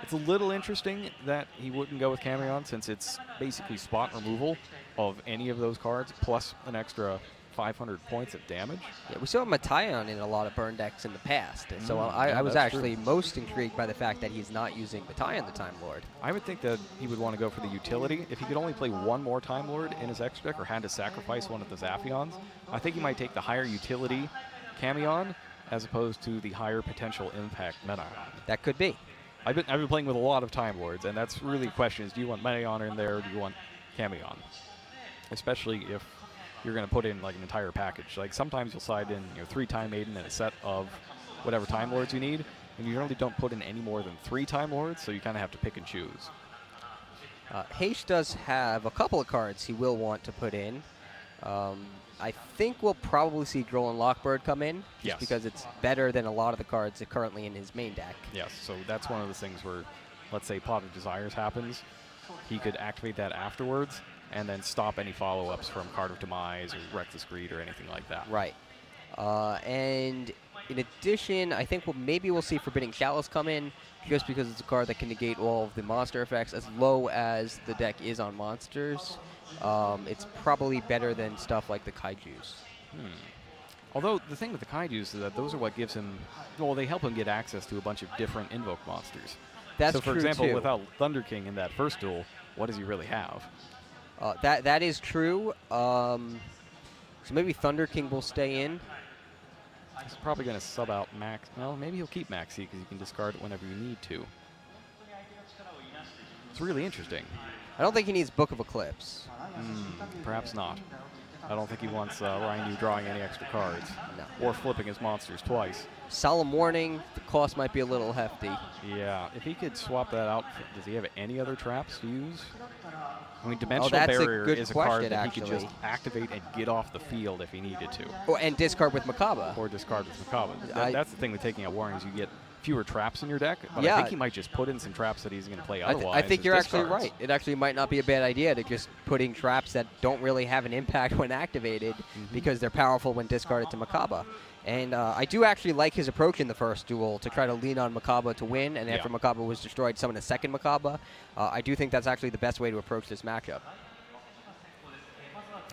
It's a little interesting that he wouldn't go with Camion since it's basically spot removal of any of those cards plus an extra 500 points of damage. Yeah, we saw Matayon in a lot of burn decks in the past, and so yeah, I was that's actually most intrigued by the fact that he's not using Matayon the Time Lord. I would think that he would want to go for the utility. If he could only play one more Time Lord in his extra deck or had to sacrifice one of the Zaphions, I think he might take the higher utility Camion as opposed to the higher potential impact Medaon. That could be. I've been playing with a lot of Time Lords, and that's really the question is, do you want Medaon in there or do you want Camion? Especially if you're going to put in like an entire package. Like sometimes you'll side in 3 Time Maiden and a set of whatever Time Lords you need, and you generally don't put in any more than 3 Time Lords, so you kind of have to pick and choose. Heish does have a couple of cards he will want to put in. I think we'll probably see Droll and Lockbird come in, just because it's better than a lot of the cards that are currently in his main deck. Yes, so that's one of the things where, let's say Pot of Desires happens, he could activate that afterwards and then stop any follow-ups from Card of Demise or Reckless Greed or anything like that. Right. And in addition, I think maybe we'll see Forbidding Chalice come in, just because it's a card that can negate all of the monster effects as low as the deck is on monsters. It's probably better than stuff like the Kaijus. Although the thing with the Kaijus is that those are what gives him, well, they help him get access to a bunch of different Invoke monsters. That's so for true example, too. without Thunder King in that first duel, what does he really have? That is true. So maybe Thunder King will stay in. He's probably going to sub out Max. Well, maybe he'll keep Maxi because you can discard it whenever you need to. It's really interesting. I don't think he needs Book of Eclipse. Perhaps not. I don't think he wants Ryan Yu drawing any extra cards. No. Or flipping his monsters twice. Solemn Warning, the cost might be a little hefty. Yeah, if he could swap that out, does he have any other traps to use? I mean, Oh, Dimensional that's a Barrier good is a question, card that actually. he could just activate and get off the field if he needed to. Oh, and discard with Makaba. Or discard with Makaba. That's the thing with taking out Warnings. You get fewer traps in your deck, but Yeah. I think he might just put in some traps that he's going to play otherwise. I think as you're actually discards. right. It actually might not be a bad idea to just putting traps that don't really have an impact when activated because they're powerful when discarded to Makaba. And I do actually like his approach in the first duel to try to lean on Makaba to win, and after Makaba was destroyed, summon a second Makaba. I do think that's actually the best way to approach this matchup.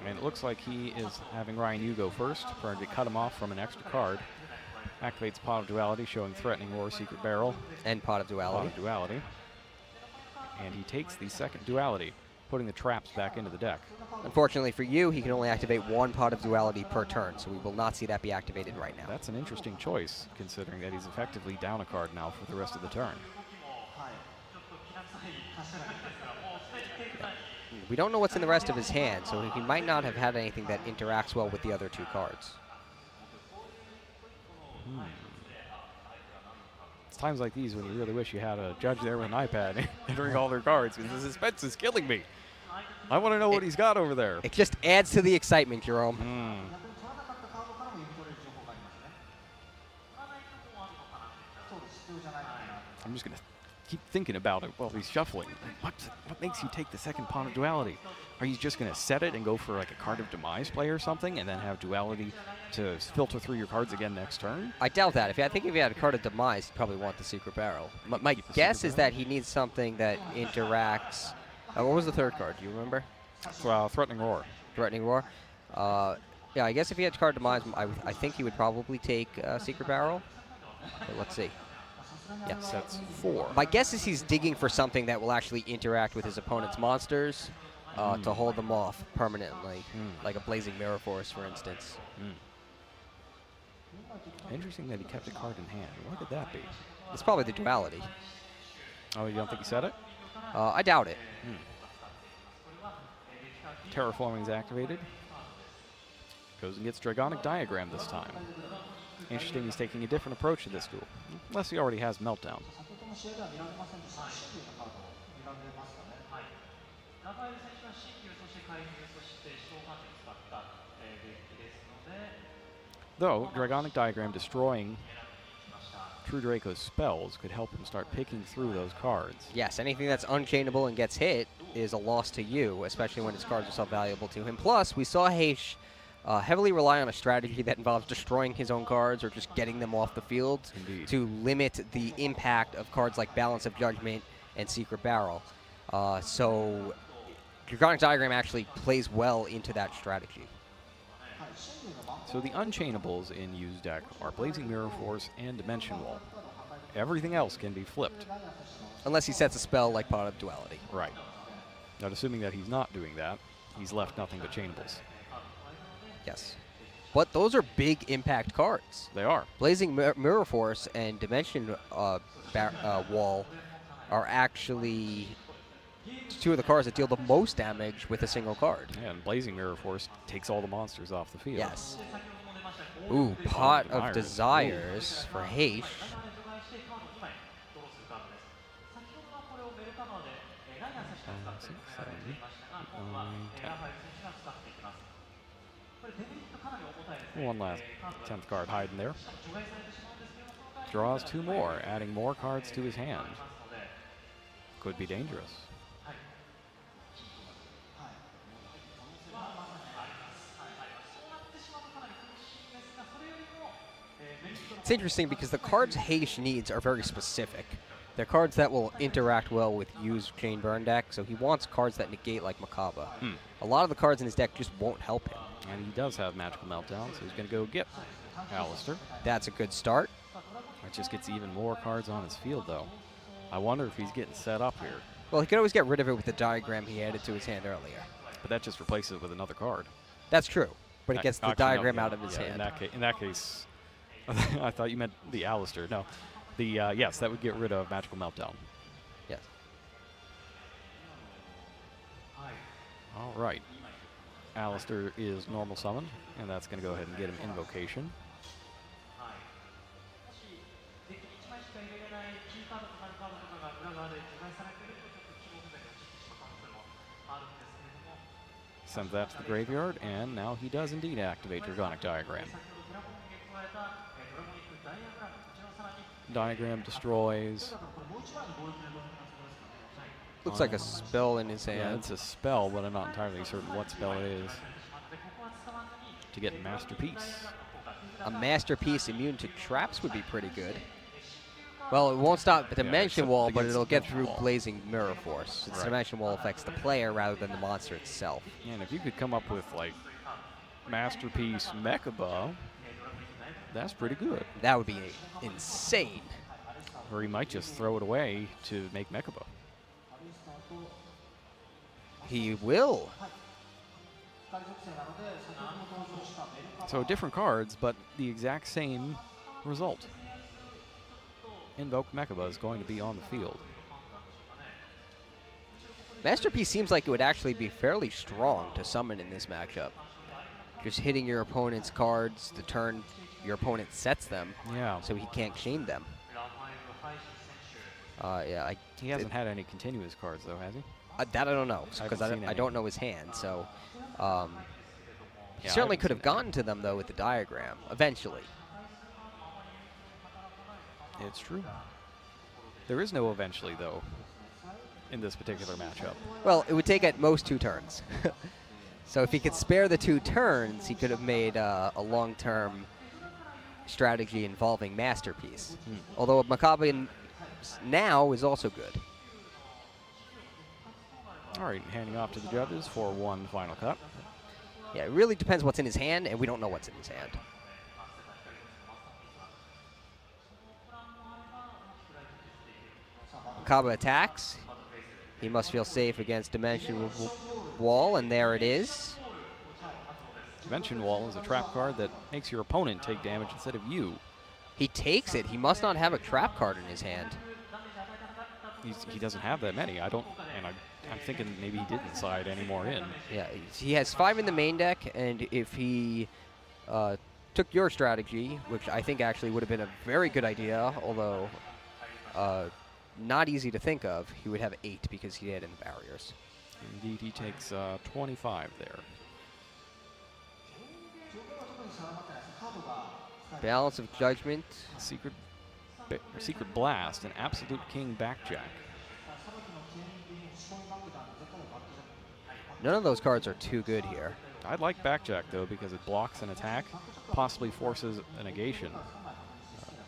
And it looks like he is having Ryan Yu go first, trying to cut him off from an extra card. Activates Pot of Duality, showing Threatening Roar, Secret Barrel. And Pot of Duality. Pot of Duality. And he takes the second Duality, putting the traps back into the deck. Unfortunately for you, he can only activate one Pot of Duality per turn, so we will not see that be activated right now. That's an interesting choice, considering that he's effectively down a card now for the rest of the turn. We don't know what's in the rest of his hand, so he might not have had anything that interacts well with the other two cards. It's times like these when you really wish you had a judge there with an iPad entering all their cards, because the suspense is killing me. I want to know what he's got over there. It just adds to the excitement, Jerome. I'm just going to keep thinking about it while he's shuffling. What makes you take the second Pot of Duality? Are you just going to set it and go for like a Card of Demise play or something, and then have Duality to filter through your cards again next turn? I doubt that. I think if he had a Card of Demise, he'd probably want the Secret Barrel. My guess is that he needs something that interacts. What was the third card? Do you remember? Threatening Roar. Threatening Roar. Yeah, I guess if he had Card of Demise, I think he would probably take Secret Barrel. But let's see. Yes, that's 4. My guess is he's digging for something that will actually interact with his opponent's monsters to hold them off permanently, like a Blazing Mirror Force, for instance. Interesting that he kept a card in hand. What could that be? It's probably the Duality. Oh, you don't think he said it? I doubt it. Terraforming's activated. Goes and gets Dragonic Diagram this time. Interesting he's taking a different approach to this duel. Unless he already has Meltdown. Though, Dragonic Diagram destroying True Draco's spells could help him start picking through those cards. Yes, anything that's unchainable and gets hit is a loss to you, especially when his cards are so valuable to him. Plus, we saw Reich heavily rely on a strategy that involves destroying his own cards or just getting them off the field to limit the impact of cards like Balance of Judgment and Secret Barrel. So Dragonic Diagram actually plays well into that strategy. So the unchainables in Yu's deck are Blazing Mirror Force and Dimension Wall. Everything else can be flipped. Unless he sets a spell like Pot of Duality. Right. Now, assuming that he's not doing that, he's left nothing but chainables. Yes. But those are big impact cards. They are. Blazing Mirror Force and Dimension Wall are actually two of the cards that deal the most damage with a single card. Yeah, and Blazing Mirror Force takes all the monsters off the field. Yes. Ooh, Pot of Desires for Reich. One last 10th card hiding there. Draws 2 more, adding more cards to his hand. Could be dangerous. It's interesting because the cards Reich needs are very specific. They're cards that will interact well with Yu's Chain Burn deck, so he wants cards that negate like Makaba. A lot of the cards in his deck just won't help him. And he does have Magical Meltdown, so he's going to go get Alistair. That's a good start. It just gets even more cards on his field, though. I wonder if he's getting set up here. Well, he could always get rid of it with the diagram he added to his hand earlier. But that just replaces it with another card. That's true, but it gets the Actually, diagram no, out of his hand. In that case, I thought you meant the Alistair. No, the yes, that would get rid of Magical Meltdown. Yes. All right. Alistair is normal summoned, and that's going to go ahead and get him Invocation. Sends that to the graveyard, and now he does indeed activate Dragonic Diagram. Diagram destroys. Looks like a spell in his hand. Yeah, it's a spell, but I'm not entirely certain what spell it is. To get Masterpiece. A Masterpiece immune to traps would be pretty good. Well, it won't stop the Dimension Wall, but it'll get through Blazing Mirror Force. Its Dimension Wall affects the player rather than the monster itself. And if you could come up with, like, Masterpiece Mechaba, that's pretty good. That would be insane. Or he might just throw it away to make Mechaba. He will. So different cards, but the exact same result. Invoke Mechaba is going to be on the field. Masterpiece seems like it would actually be fairly strong to summon in this matchup. Just hitting your opponent's cards the turn your opponent sets them, so he can't chain them. He hasn't had any continuous cards, though, has he? That I don't know, because I don't know his hand. So he certainly could have gotten to them, though, with the diagram, eventually. It's true. There is no eventually, though, in this particular matchup. Well, it would take at most 2 turns. So if he could spare the 2 turns, he could have made a long-term strategy involving Masterpiece. Although Mechaba now is also good. All right, handing off to the judges for one final cut. Yeah, it really depends what's in his hand, and we don't know what's in his hand. Mechaba attacks. He must feel safe against Dimension Wall, and there it is. Dimension Wall is a trap card that makes your opponent take damage instead of you. He takes it. He must not have a trap card in his hand. He doesn't have that many. I'm thinking maybe he didn't side any more in. Yeah, he has 5 in the main deck, and if he took your strategy, which I think actually would have been a very good idea, although not easy to think of, he would have 8 because he had in the barriers. Indeed, he takes 25 there. Balance of Judgment. Secret Blast and Absolute King Backjack. None of those cards are too good here. I'd like Backjack, though, because it blocks an attack, possibly forces a negation.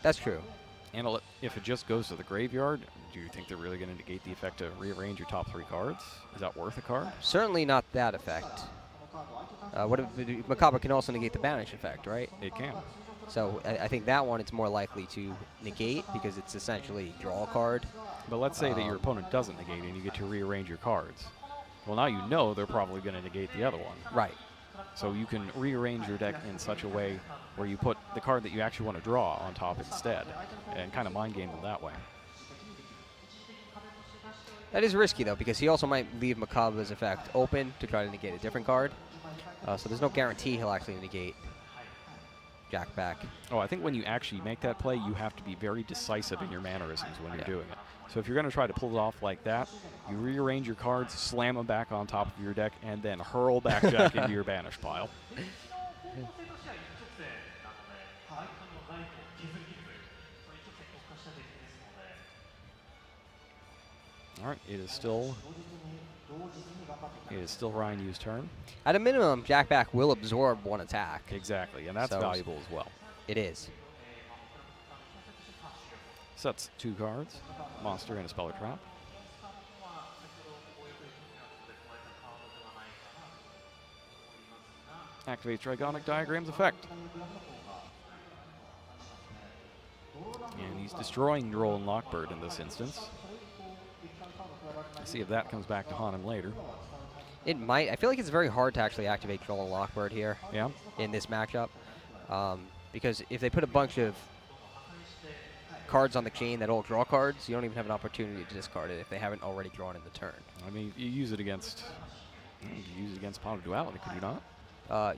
That's true. And if it just goes to the graveyard, do you think they're really going to negate the effect to rearrange your top 3 cards? Is that worth a card? Certainly not that effect. Mechaba can also negate the banish effect, right? It can. So I think that one it's more likely to negate because it's essentially draw a card. But let's say that your opponent doesn't negate and you get to rearrange your cards. Well, now you know they're probably going to negate the other one. Right. So you can rearrange your deck in such a way where you put the card that you actually want to draw on top instead and kind of mind game them that way. That is risky, though, because he also might leave Mechaba's effect open to try to negate a different card. So there's no guarantee he'll actually negate Jack back. Oh, I think when you actually make that play, you have to be very decisive in your mannerisms when you're doing it. So if you're going to try to pull it off like that, you rearrange your cards, slam them back on top of your deck, and then hurl Backjack into your banish pile. All right, it is still Ryan-Yu's turn. At a minimum, Jack back will absorb 1 attack. Exactly, and that's valuable as well. It is. Sets 2 cards, monster and a spell or trap. Activates Dragonic Diagram's effect. And he's destroying Droll and Lockbird in this instance. See if that comes back to haunt him later. It might. I feel like it's very hard to actually activate Droll and Lockbird here. Yeah. In this matchup. Because if they put a bunch of cards on the chain that all draw cards, you don't even have an opportunity to discard it if they haven't already drawn in the turn. I mean, you use it against You could use it against Pot of Duality, could you not?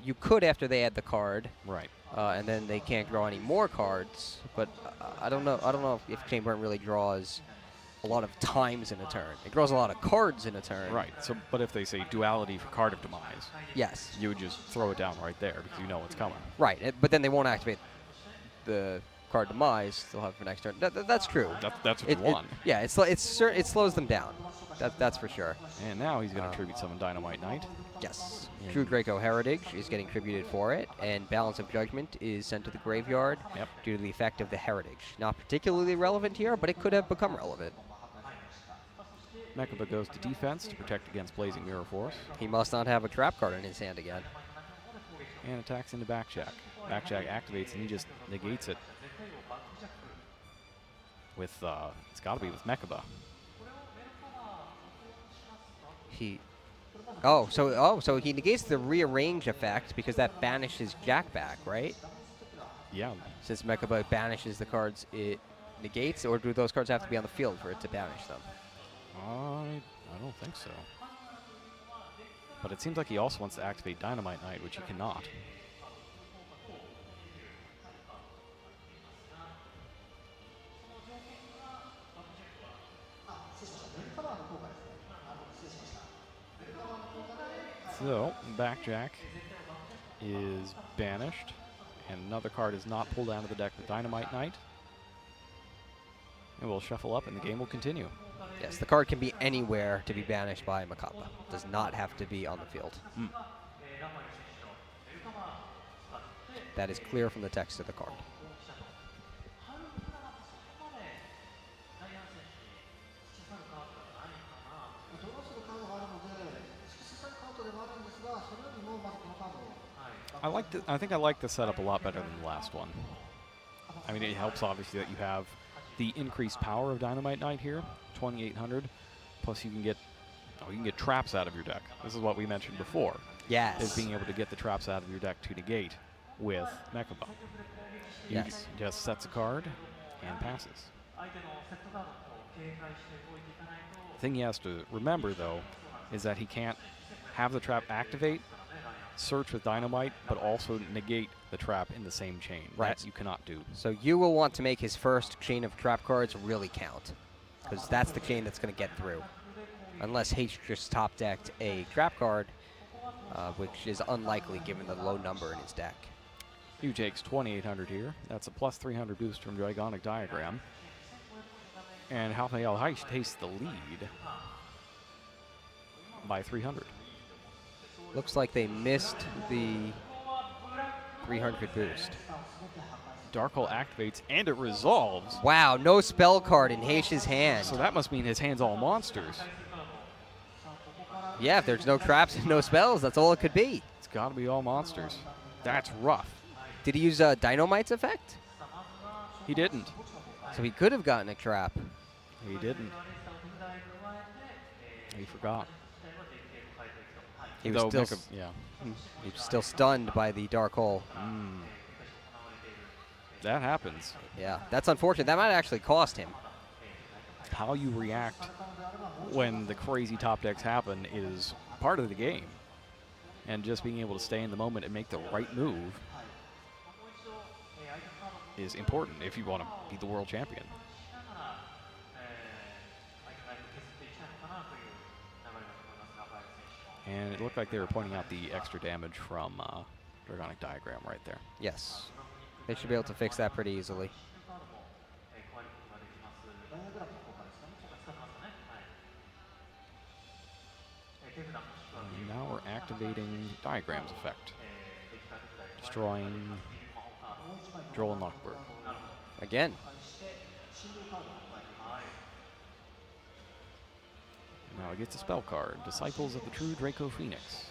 You could after they add the card. Right. And then they can't draw any more cards. But I don't know. I don't know if Chain Burn really draws a lot of times in a turn. It draws a lot of cards in a turn. Right. So, but if they say Duality for Card of Demise, yes, you would just throw it down right there because you know it's coming. Right. But then they won't activate the card Demise. They'll have it for next turn. That's true. That's what you want. Yeah. It slows them down. That's for sure. And now he's going to tribute summon Dynamite Knight. Yes. True Draco Heritage is getting tributed for it, and Balance of Judgment is sent to the graveyard due to the effect of the Heritage. Not particularly relevant here, but it could have become relevant. Mechaba goes to defense to protect against Blazing Mirror Force. He must not have a trap card in his hand again. And attacks into Backjack. Backjack activates and he just negates it. With, it's got to be with Mechaba. So he negates the rearrange effect because that banishes Jack back, right? Yeah. Since Mechaba banishes the cards it negates, or do those cards have to be on the field for it to banish them? I don't think so. But it seems like he also wants to activate Dynamite Knight, which he cannot. So, Backjack is banished, and another card is not pulled out of the deck with Dynamite Knight. And we'll shuffle up, and the game will continue. Yes, the card can be anywhere to be banished by Mechaba. Does not have to be on the field. That is clear from the text of the card. I think I like the setup a lot better than the last one. I mean, it helps obviously that you have the increased power of Dynamite Knight here, 2,800. Plus, you can get traps out of your deck. This is what we mentioned before. Yes. Is being able to get the traps out of your deck to negate with Mechaba. Yes. Just sets a card and passes. The thing he has to remember, though, is that he can't have the trap activate, search with Dynamite, but also negate the trap in the same chain. Right. That you cannot do. So you will want to make his first chain of trap cards really count, because that's the chain that's going to get through. Unless H just top-decked a trap card, which is unlikely given the low number in his deck. He takes 2,800 here. That's a plus 300 boost from Dragonic Diagram. And Rafael Reich takes the lead by 300. Looks like they missed the 300 boost. Dark Hole activates, and it resolves. Wow, no spell card in Heish's hand. So that must mean his hand's all monsters. Yeah, if there's no traps and no spells, that's all it could be. It's got to be all monsters. That's rough. Did he use Dynamite's effect? He didn't. So he could have gotten a trap. He didn't. He forgot. He was still stunned by the Dark Hole. That happens. Yeah, that's unfortunate. That might actually cost him. How you react when the crazy top decks happen is part of the game. And just being able to stay in the moment and make the right move is important if you want to be the world champion. And it looked like they were pointing out the extra damage from Dragonic Diagram right there. Yes. They should be able to fix that pretty easily. And now we're activating Diagram's effect. Destroying Droll and Lockbird. Again. Now he gets a spell card, Disciples of the True Draco Phoenix.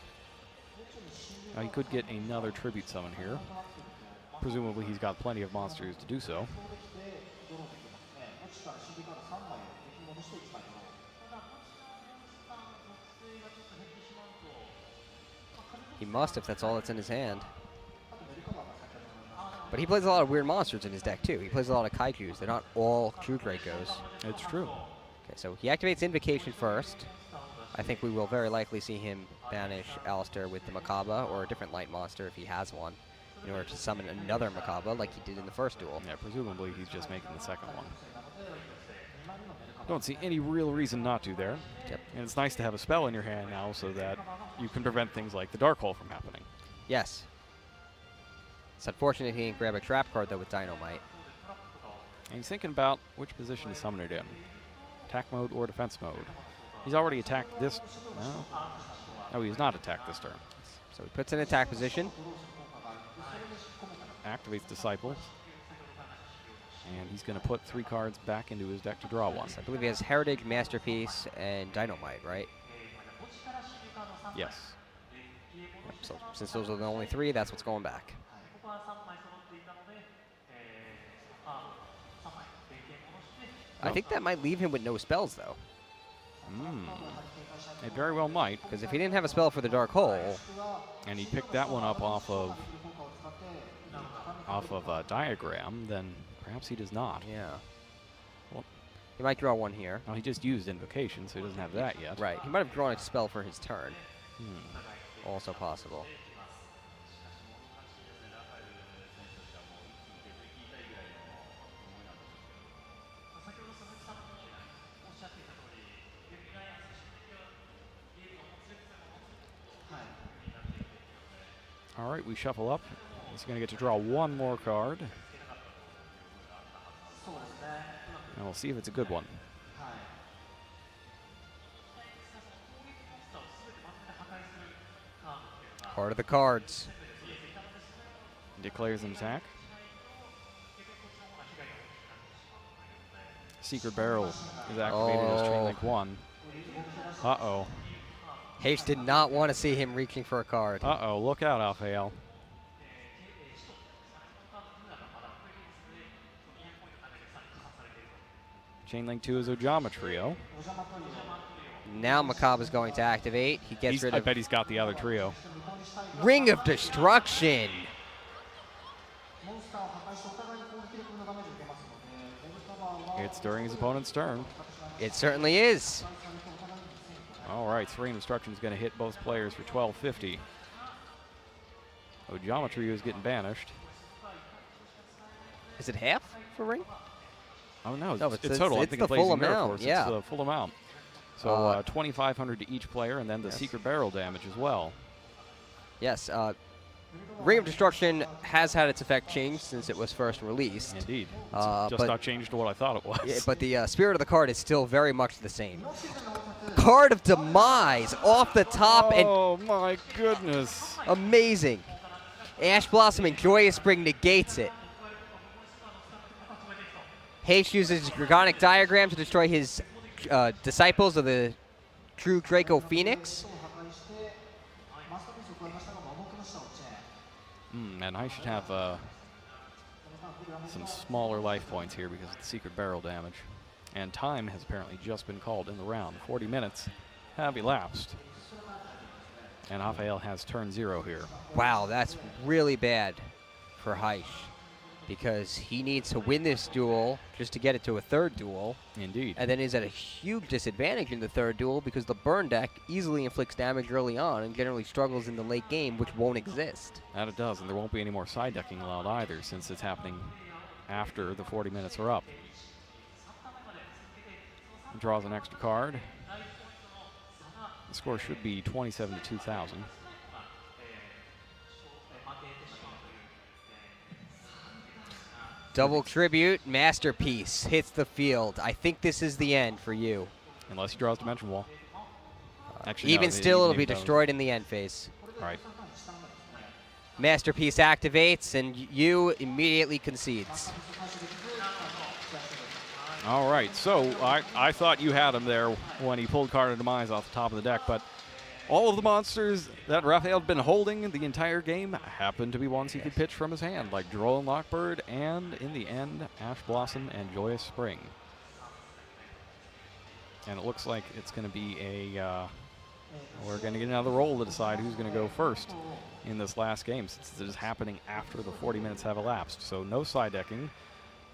Now he could get another tribute summon here. Presumably he's got plenty of monsters to do so. He must if that's all that's in his hand. But he plays a lot of weird monsters in his deck too. He plays a lot of Kaijus. They're not all True Dracos. It's true. Okay, so he activates Invocation first. I think we will very likely see him banish Alistair with the Makaba or a different light monster if he has one, in order to summon another Makaba like he did in the first duel. Yeah, presumably he's just making the second one. Don't see any real reason not to there. Yep. And it's nice to have a spell in your hand now so that you can prevent things like the Dark Hole from happening. Yes. It's unfortunate he didn't grab a trap card, though, with Dynamite. And he's thinking about which position to summon it in. Attack mode or defense mode. He's already attacked this. No, he's not attacked this turn. So he puts in attack position. Activates Disciples. And he's going to put 3 cards back into his deck to draw one. I believe he has Heritage, Masterpiece, and Dynamite, right? Yes. Yep, so since those are the only 3, that's what's going back. I think that might leave him with no spells, though. It very well might. Because if he didn't have a spell for the Dark Hole... And he picked that one up off of a diagram, then perhaps he does not. Yeah. Well, he might draw one here. Well, he just used Invocation, so he doesn't have that yet. Right. He might have drawn a spell for his turn. Also possible. All right, we shuffle up. He's going to get to draw one more card. And we'll see if it's a good one. Part of the cards. Declares an attack. Secret Barrel is activated as Chain Link 1. Uh-oh. H did not want to see him reaching for a card. Uh-oh, look out, Rafael. Chain Link 2 is Ojama Trio. Now Makaba is going to activate. He gets rid of... I bet he's got the other trio. Ring of Destruction. It's during his opponent's turn. It certainly is. All right, Ring of Destruction is going to hit both players for $12.50. Ojama Trio is getting banished. Is it half for Ring? Oh, no, No, it's total. I it's think the it plays full in Mirror amount, Force. yeah. It's the full amount. So $2,500 to each player, and then the Secret Barrel damage as well. Yes. Ring of Destruction has had its effect changed since it was first released. Indeed. It's just not changed to what I thought it was. Yeah, but the spirit of the card is still very much the same. Card of Demise off the top. Oh, my goodness. Amazing. Ash Blossom and Joyous Spring negates it. Hayes uses Dragonic Diagram to destroy his Disciples of the True Draco Phoenix. And I should have some smaller life points here because of the Secret Barrel damage. And time has apparently just been called in the round. 40 minutes have elapsed. And Rafael has turn 0 here. Wow, that's really bad for Heish, because he needs to win this duel just to get it to a third duel. Indeed. And then is at a huge disadvantage in the third duel because the burn deck easily inflicts damage early on and generally struggles in the late game, which won't exist. That it does, and there won't be any more side decking allowed either since it's happening after the 40 minutes are up. Draws an extra card. The score should be 27 to 2,000. Double Tribute, Masterpiece hits the field. I think this is the end for you. Unless he draws Dimension Wall. Actually, Even no, still, it'll be destroyed in the end phase. Right. Masterpiece activates, and you immediately concedes. All right, so I thought you had him there when he pulled Card of Demise off the top of the deck, but all of the monsters that Rafael had been holding the entire game happened to be ones he could pitch from his hand, like Droll and Lockbird, and in the end, Ash Blossom and Joyous Spring. And it looks like it's going to be we're going to get another roll to decide who's going to go first in this last game, since it is happening after the 40 minutes have elapsed. So no side decking.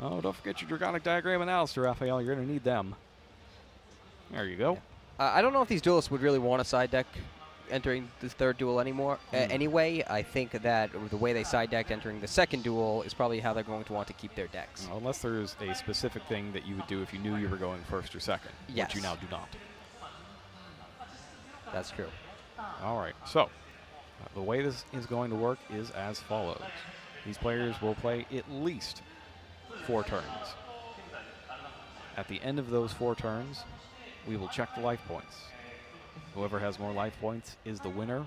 Oh, don't forget your Dragonic Diagram and Alistair, Rafael. You're going to need them. There you go. I don't know if these duelists would really want a side deck entering the third duel anymore. Anyway, I think that the way they side decked entering the second duel is probably how they're going to want to keep their decks. Unless there's a specific thing that you would do if you knew you were going first or second, yes. which you now do not. That's true. All right, so the way this is going to work is as follows. These players will play at least 4 turns. At the end of those 4 turns, we will check the life points. Whoever has more life points is the winner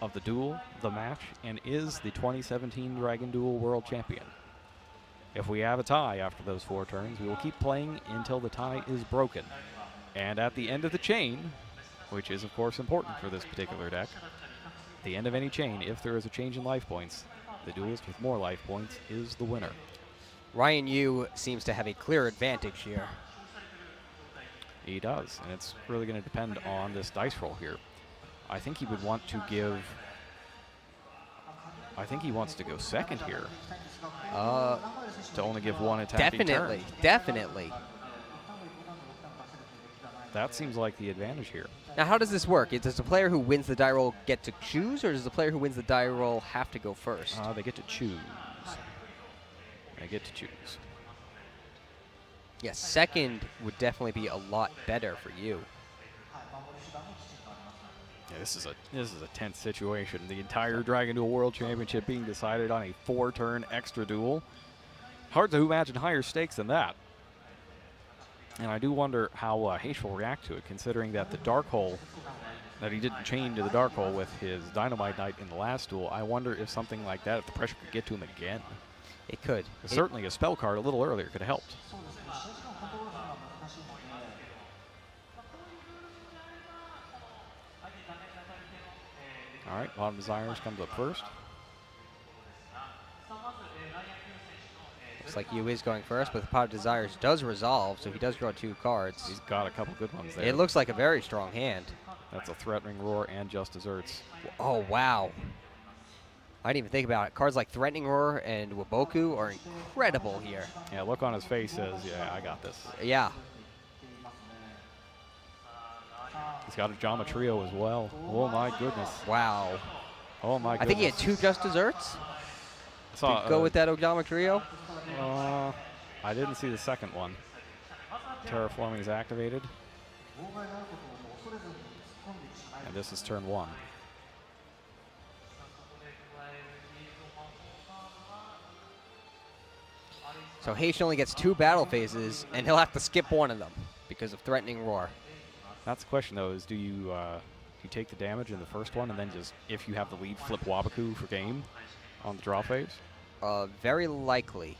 of the duel, the match, and is the 2017 Dragon Duel World Champion. If we have a tie after those 4 turns, we will keep playing until the tie is broken. And at the end of the chain, which is of course important for this particular deck, at the end of any chain, if there is a change in life points, the duelist with more life points is the winner. Ryan Yu seems to have a clear advantage here. He does, and it's really going to depend on this dice roll here. I think he would want to give... I think he wants to go second here. To only give 1 attack each turn. Definitely. That seems like the advantage here. Now, how does this work? Does the player who wins the die roll get to choose, or does the player who wins the die roll have to go first? They get to choose. They get to choose. Yes, second would definitely be a lot better for you. Yeah, this is a tense situation. The entire Dragon Duel World Championship being decided on a 4-turn extra duel. Hard to imagine higher stakes than that. And I do wonder how Reich will react to it, considering that the Dark Hole, that he didn't chain to the Dark Hole with his Dynamite Knight in the last duel. I wonder if something like that, if the pressure could get to him again. It could. Certainly a spell card a little earlier could have helped. All right, Bottom Desires comes up first. Looks like Yu is going first, but the Pot of Desires does resolve, so he does draw 2 cards. He's got a couple good ones there. It looks like a very strong hand. That's a Threatening Roar and Just Desserts. Oh, wow. I didn't even think about it. Cards like Threatening Roar and Waboku are incredible here. Yeah, look on his face says, yeah, I got this. Yeah. He's got a Jama Trio as well. Oh, my goodness. Wow. Oh, my goodness. I think he had 2 Just Desserts. To go with that Ojama Trio? I didn't see the second one. Terraforming is activated. And this is turn 1. So Heish only gets 2 battle phases, and he'll have to skip 1 of them because of Threatening Roar. That's the question, though, is do you take the damage in the first one and then just, if you have the lead, flip Waboku for game on the draw phase? Very likely.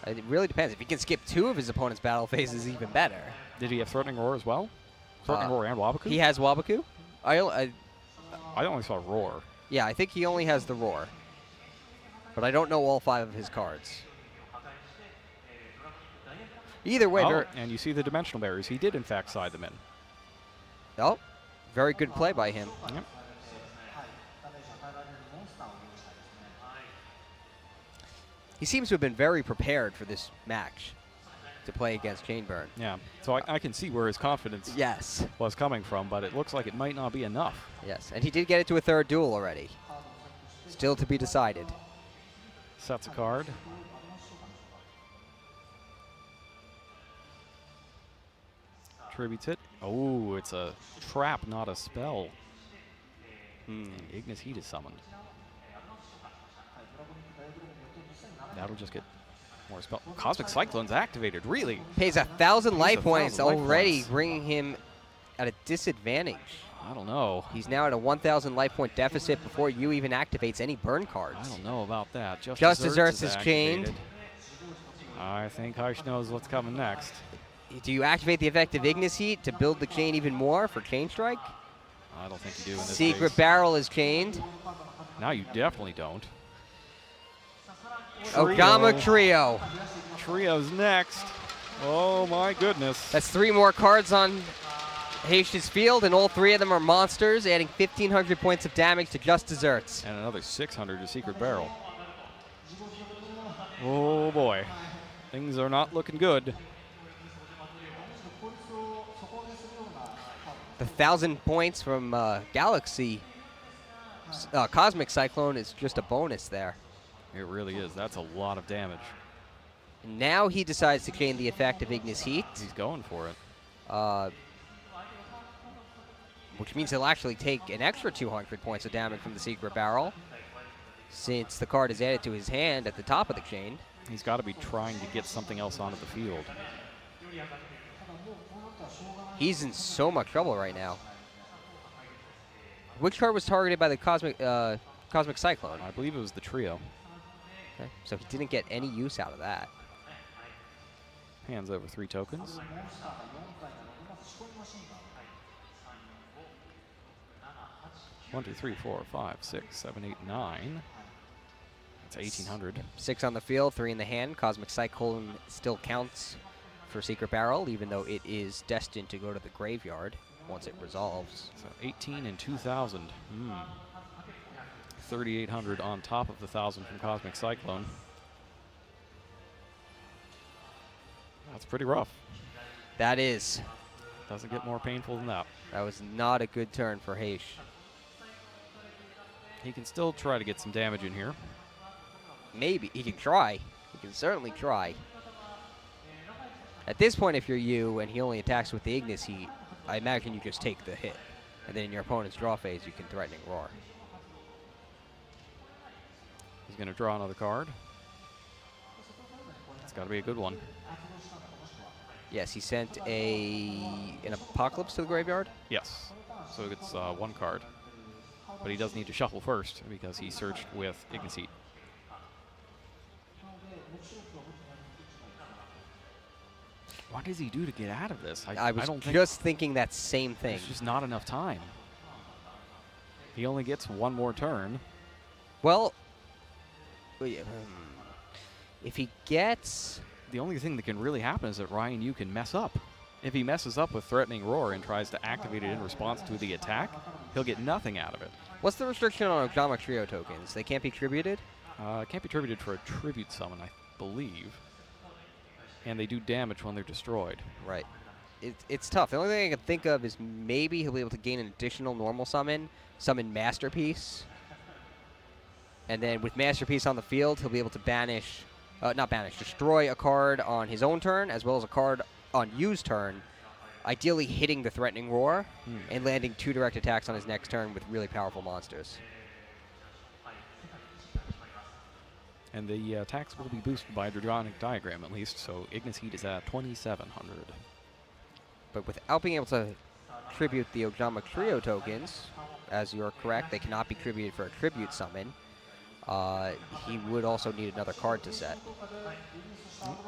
It really depends. If he can skip 2 of his opponent's battle phases, even better. Did he have Threatening Roar as well? Threatening Roar and Waboku? He has Waboku. I only saw Roar. Yeah, I think he only has the Roar. But I don't know all 5 of his cards. Either way, and you see the Dimensional Barriers. He did, in fact, side them in. Oh, very good play by him. Yep. He seems to have been very prepared for this match to play against Chainburn. Yeah, so I can see where his confidence was coming from, but it looks like it might not be enough. Yes, and he did get it to a 3rd duel already. Still to be decided. Sets a card. Tributes it. Oh, it's a trap, not a spell. And Ignis Heat is summoned. That'll just get more spell. Cosmic Cyclone's activated, really? Pays 1,000 life points already, bringing him at a disadvantage. I don't know. He's now at a 1,000 life point deficit before you even activates any burn cards. I don't know about that. Just Desserts is chained. I think Heish knows what's coming next. Do you activate the effect of Ignis Heat to build the chain even more for Chain Strike? I don't think you do in this Secret case. Barrel is chained. Now you definitely don't. Ogama Trio. Trio's next. Oh my goodness. That's 3 more cards on Heish's field, and all 3 of them are monsters, adding 1,500 points of damage to Just Desserts. And another 600 to Secret Barrel. Oh boy. Things are not looking good. The 1,000 points from Galaxy Cosmic Cyclone is just a bonus there. It really is. That's a lot of damage. And now he decides to gain the effect of Ignis Heat. He's going for it. Which means he'll actually take an extra 200 points of damage from the Secret Barrel, since the card is added to his hand at the top of the chain. He's got to be trying to get something else onto the field. He's in so much trouble right now. Which card was targeted by the Cosmic Cyclone? I believe it was the trio. Okay, so he didn't get any use out of that. Hands over 3 tokens. One, 2, 3, 4, 5, 6, 7, 8, 9. That's 1,800. 6 on the field, 3 in the hand. Cosmic Cyclone still counts for Secret Barrel, even though it is destined to go to the graveyard once it resolves. So 18 and 2,000. 3,800 on top of the 1,000 from Cosmic Cyclone. That's pretty rough. That is. Doesn't get more painful than that. That was not a good turn for Heish. He can still try to get some damage in here. Maybe. He can try. He can certainly try. At this point, if you're you and he only attacks with the Ignis Heat, I imagine you just take the hit. And then in your opponent's draw phase, you can Threatening Roar. He's going to draw another card. It's got to be a good one. Yes, he sent an Apocalypse to the graveyard? Yes. So it's 1 card. But he does need to shuffle first because he searched with Ignis Heat. What does he do to get out of this? I was don't just thinking that same thing. There's just not enough time. He only gets 1 more turn. Well, if he gets... The only thing that can really happen is that Ryan Yu can mess up. If he messes up with Threatening Roar and tries to activate it in response to the attack, he'll get nothing out of it. What's the restriction on Ojama Trio tokens? They can't be tributed? Can't be tributed for a tribute summon, I believe. And they do damage when they're destroyed. Right. It's tough. The only thing I can think of is maybe he'll be able to gain an additional normal summon Masterpiece. And then with Masterpiece on the field, he'll be able to banish, destroy a card on his own turn, as well as a card on Yu's turn, ideally hitting the Threatening Roar and landing 2 direct attacks on his next turn with really powerful monsters. And the attacks will be boosted by a Dragonic Diagram at least, so Ignis Heat is at 2,700. But without being able to tribute the Ojama Trio tokens, as you're correct, they cannot be tributed for a tribute summon. He would also need another card to set.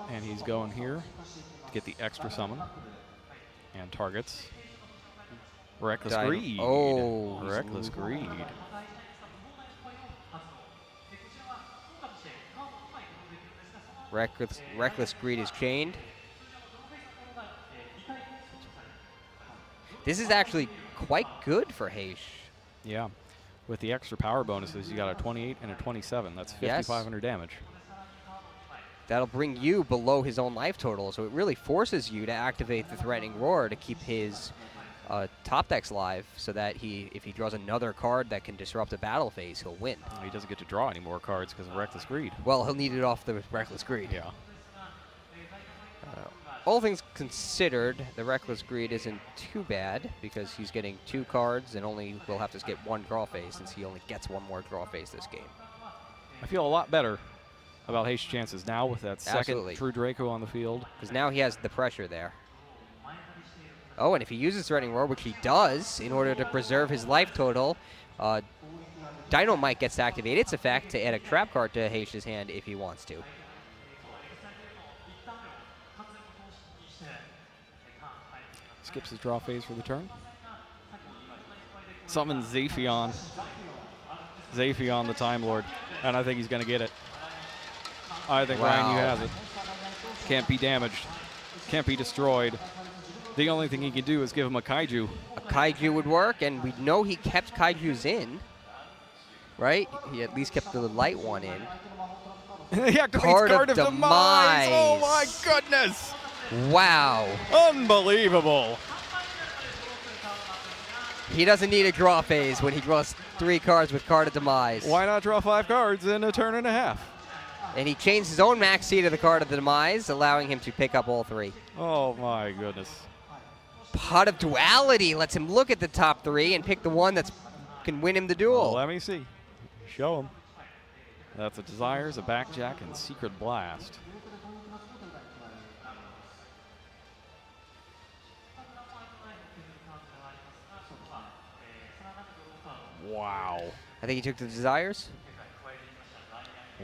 And he's going here to get the extra summon. And targets Reckless Greed. Oh. Reckless Greed. Reckless Greed is chained. This is actually quite good for Heish. Yeah. With the extra power bonuses, you got a 28 and a 27. That's 5,500 damage. That'll bring you below his own life total, so it really forces you to activate the Threatening Roar to keep his top decks live, so that if he draws another card that can disrupt a battle phase, he'll win. He doesn't get to draw any more cards because of Reckless Greed. Well, he'll need it off the Reckless Greed. Yeah. All things considered, the Reckless Greed isn't too bad because he's getting 2 cards and only will have to get 1 draw phase since he only gets 1 more draw phase this game. I feel a lot better about Heish's chances now with that second True Draco on the field. Because now he has the pressure there. Oh, and if he uses Threatening Roar, which he does, in order to preserve his life total, Dynamite gets to activate its effect to add a trap card to Heish's hand if he wants to. Skips his draw phase for the turn. Summons Zephion. Zephion, the Time Lord. And I think he's going to get it. I think Ryan Yu has it. Can't be damaged. Can't be destroyed. The only thing he can do is give him a Kaiju. A Kaiju would work, and we know he kept Kaijus in. Right? He at least kept the light one in. He activates Card of Demise. Oh my goodness! Wow. Unbelievable. He doesn't need a draw phase when he draws 3 cards with Card of Demise. Why not draw 5 cards in a turn and a half? And he changed his own max C to the Card of the Demise, allowing him to pick up all 3. Oh my goodness. Pot of Duality lets him look at the top 3 and pick the one that can win him the duel. Well, let me see. Show him. That's a Desires, a Backjack, and Secret Blast. Wow. I think he took the Desires.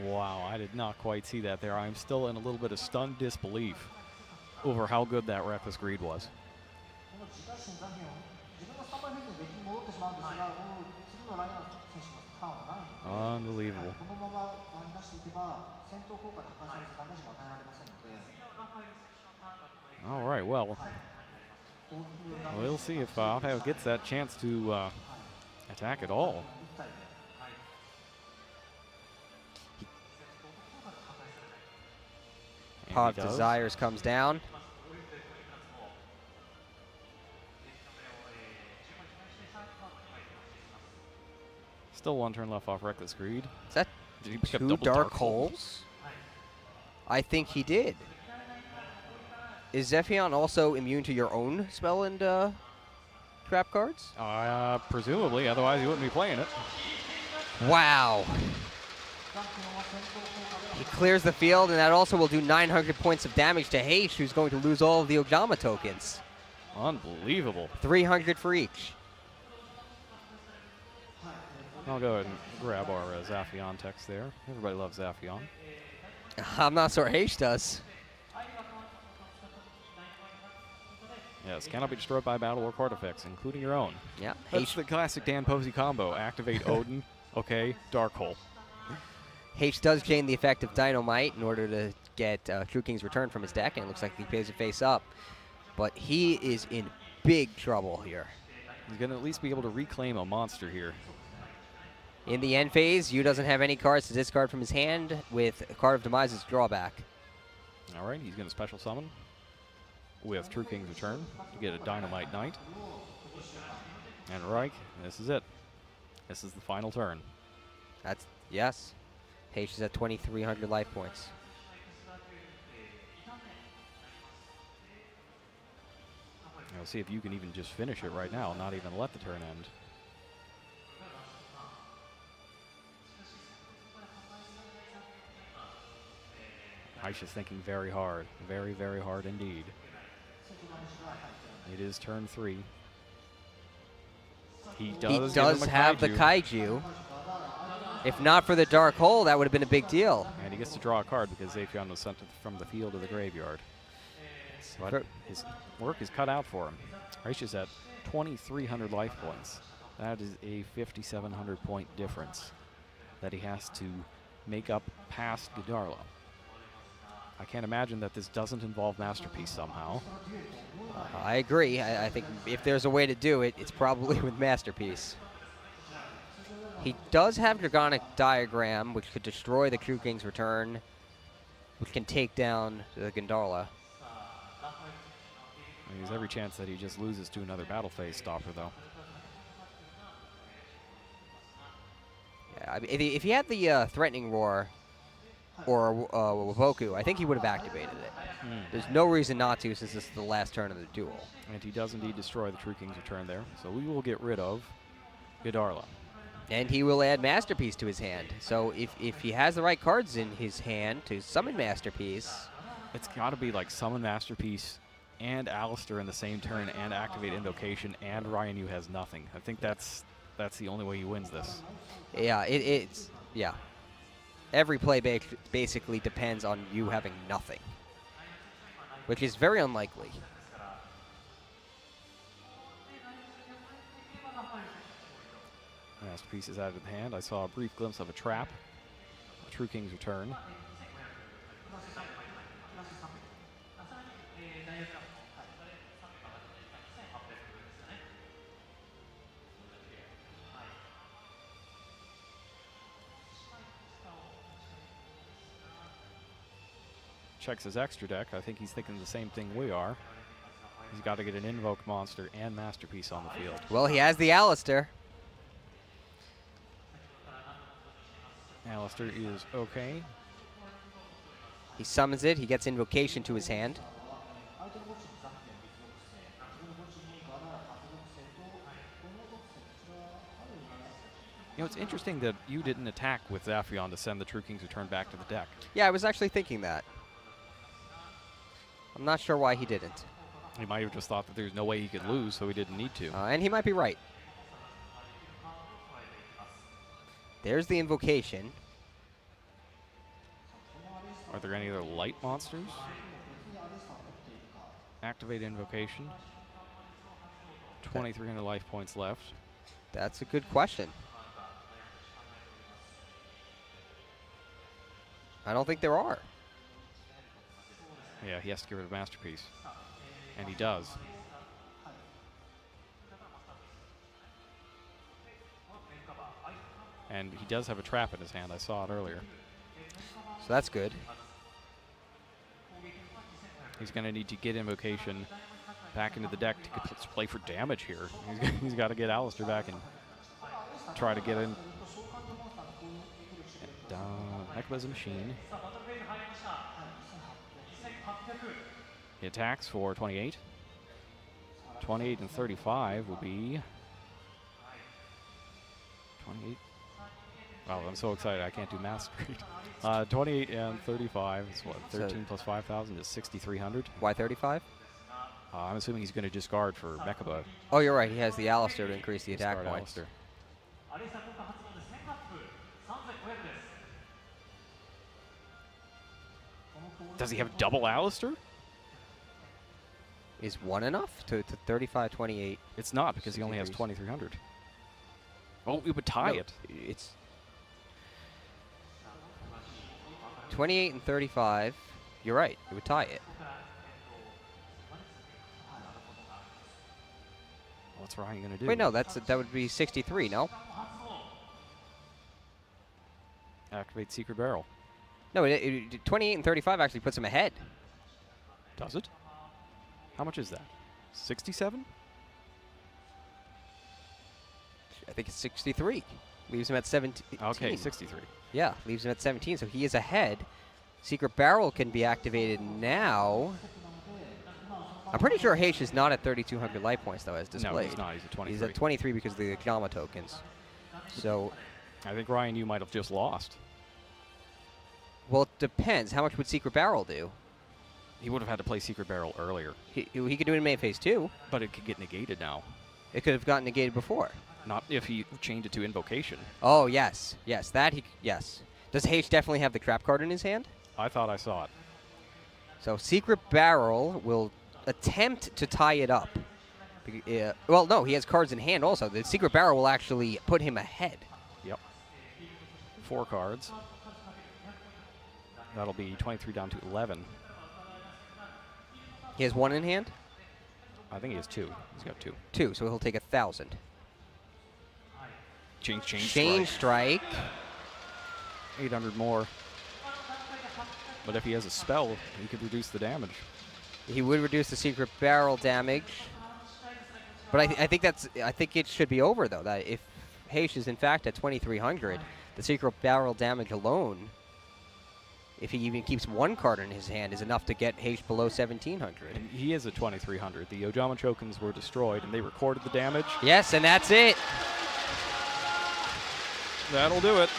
Wow, I did not quite see that there. I'm still in a little bit of stunned disbelief over how good that Reckless Greed was. Unbelievable. All right, well, we'll see if Rafael gets that chance to attack at all. Pot of Desires comes down. Still 1 turn left off Reckless Greed. Is that Did he pick up 2 double dark holes? I think he did. Is Zephion also immune to your own spell and trap cards? Presumably, otherwise he wouldn't be playing it. Wow. He clears the field, and that also will do 900 points of damage to Heish, who's going to lose all of the Ogama tokens. Unbelievable. 300 for each. I'll go ahead and grab our Zephion text there. Everybody loves Zephion. I'm not sure Heish does. Yes, cannot be destroyed by battle or card effects, including your own. Yeah, That's the classic Dan Posey combo. Activate Odin, okay, Dark Hole. Heish does gain the effect of Dynamite in order to get True King's Return from his deck, and it looks like he pays it face up. But he is in big trouble here. He's going to at least be able to reclaim a monster here. In the end phase, Yu doesn't have any cards to discard from his hand, with Card of Demise's drawback. All right, he's going to special summon with True King's Return to get a Dynamite Knight. And Reich, this is it. This is the final turn. That's, yes. Heish is at 2,300 life points. We'll see if you can even just finish it right now, not even let the turn end. Heish is thinking very hard. Very, very hard indeed. It is turn 3. He does have the Kaiju. If not for the Dark Hole, that would have been a big deal. And he gets to draw a card because Zephion was sent from the field to the graveyard. But his work is cut out for him. Reich is at 2,300 life points. That is a 5,700 point difference that he has to make up past Godarla. I can't imagine that this doesn't involve Masterpiece somehow. I agree. I think if there's a way to do it, it's probably with Masterpiece. He does have Dragonic Diagram, which could destroy the True King's Return, which can take down the Gandharla. There's every chance that he just loses to another battle phase stopper, though. Yeah, I mean, if he had the Threatening Roar or Woboku, I think he would have activated it. There's no reason not to, since this is the last turn of the duel. And he does indeed destroy the True King's Return there. So we will get rid of Godarla. And he will add Masterpiece to his hand. So if he has the right cards in his hand to summon Masterpiece... It's got to be like summon Masterpiece and Alistair in the same turn and activate Invocation, and Ryan Yu has nothing. I think that's the only way he wins this. Yeah, it's... Yeah. Every play basically depends on you having nothing, which is very unlikely. Masterpiece is out of the hand. I saw a brief glimpse of a trap. True King's Return. Checks his extra deck. I think he's thinking the same thing we are. He's got to get an Invoke monster and Masterpiece on the field. Well, he has the Alistair. Alistair is okay. He summons it. He gets Invocation to his hand. You know, it's interesting that you didn't attack with Zaphion to send the True King's Return back to the deck. Yeah, I was actually thinking that. I'm not sure why he didn't. He might have just thought that there's no way he could lose, so he didn't need to. And he might be right. There's the Invocation. Are there any other light monsters? Activate Invocation. 2,300 life points left. That's a good question. I don't think there are. Yeah, he has to get rid of Masterpiece. And he does. And he does have a trap in his hand. I saw it earlier. So that's good. He's going to need to get Invocation back into the deck to play for damage here. He's got to get Alistair back and try to get in. Hecaba's a machine. He attacks for 28. 28 and 35 will be 28. Wow, I'm so excited I can't do math straight. 28 and 35 is what? 13 plus 5,000 is 6,300. Why 35? I'm assuming he's going to discard for Mechaba. Oh, you're right. He has the Alistair to increase the attack Discard points. Alistair. Does he have double Alistair? Is one enough to 35, 28? It's not, because he only has 2,300. Oh, we would tie it. It's 28 and 35. You're right. It would tie it. What's Ryan going to do? Wait, no. That would be 63, no? Activate Secret Barrel. No, 28 and 35 actually puts him ahead. Does it? How much is that? 67? I think it's 63. Leaves him at 17. Okay, 63. Yeah, leaves him at 17, so he is ahead. Secret Barrel can be activated now. I'm pretty sure Heish is not at 3,200 life points, though, as displayed. No, he's not. He's at 23. He's at 23 because of the Gamma tokens. So, I think Ryan, you might have just lost. well, it depends. How much would Secret Barrel do? He would have had to play Secret Barrel earlier. He could do it in main phase 2. But it could get negated now. It could have gotten negated before. Not if he changed it to Invocation. Oh, yes. Yes, yes. Does Heish definitely have the trap card in his hand? I thought I saw it. So Secret Barrel will attempt to tie it up. Well, no, he has cards in hand also. The Secret Barrel will actually put him ahead. Yep. 4 cards. That'll be 23 down to 11. He has 1 in hand? I think he has 2. He's got 2. 2, so he'll take 1,000. Change strike. 800 more. But if he has a spell, he could reduce the damage. He would reduce the Secret Barrel damage. But I think it should be over, though. That if Heish is in fact at 2,300, the Secret Barrel damage alone, if he even keeps 1 card in his hand, is enough to get Heish below 1,700. And he is at 2,300. The Ojama Chokins were destroyed, and they recorded the damage. Yes, and that's it. That'll do it.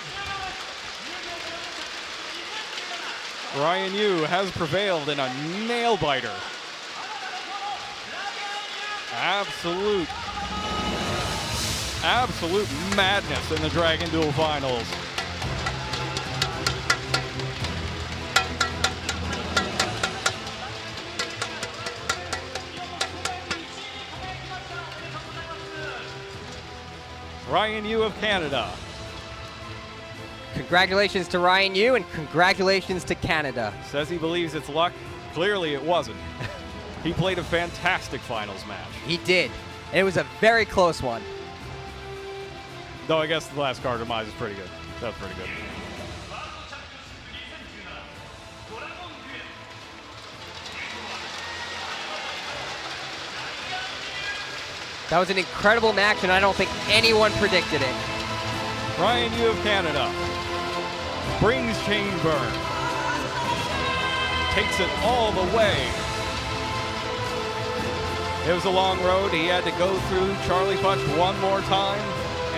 Ryan Yu has prevailed in a nail-biter. Absolute madness in the Dragon Duel Finals. Ryan Yu of Canada. Congratulations to Ryan Yu, and congratulations to Canada. Says he believes it's luck. Clearly it wasn't. He played a fantastic finals match. He did. And it was a very close one. Though I guess the last card demise is pretty good. That's pretty good. That was an incredible match, and I don't think anyone predicted it. Ryan Yu of Canada brings Chain Burn. Takes it all the way. It was a long road. He had to go through Charlie Futch one more time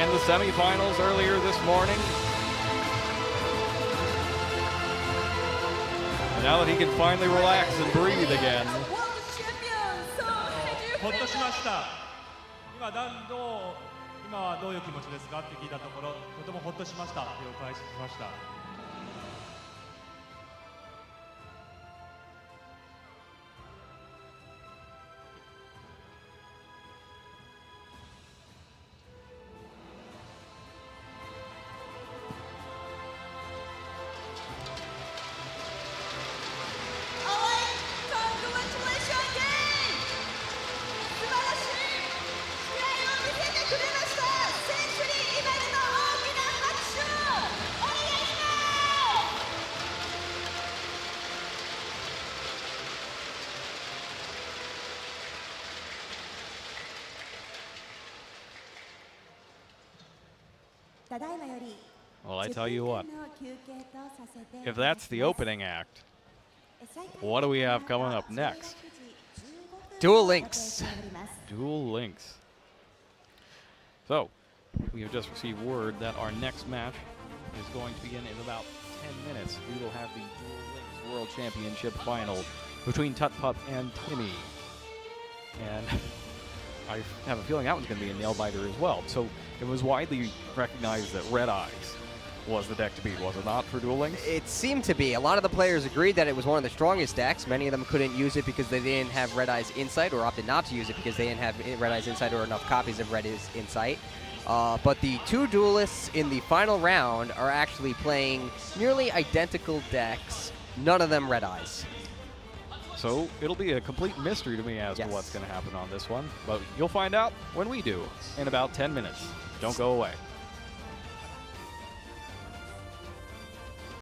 in the semifinals earlier this morning. And now that he can finally relax and breathe again. ほっとしました。今はどういう気持ちですかって聞いたところ、とてもほっとしましたってお返ししました。Well, I tell you what, if that's the opening act, what do we have coming up next? Duel Links. Duel Links. So, we have just received word that our next match is going to begin in about 10 minutes. We will have the Duel Links World Championship final between Tut-Pup and Timmy. And I have a feeling that one's going to be a nail-biter as well. So it was widely recognized that Red Eyes was the deck to beat, was it not, for Duel Links? It seemed to be. A lot of the players agreed that it was one of the strongest decks. Many of them couldn't use it because they didn't have Red Eyes Insight, or opted not to use it because they didn't have Red Eyes Insight or enough copies of Red Eyes Insight. But the two duelists in the final round are actually playing nearly identical decks, none of them Red Eyes. So it'll be a complete mystery to me as to what's going to happen on this one. But you'll find out when we do in about 10 minutes. Don't go away.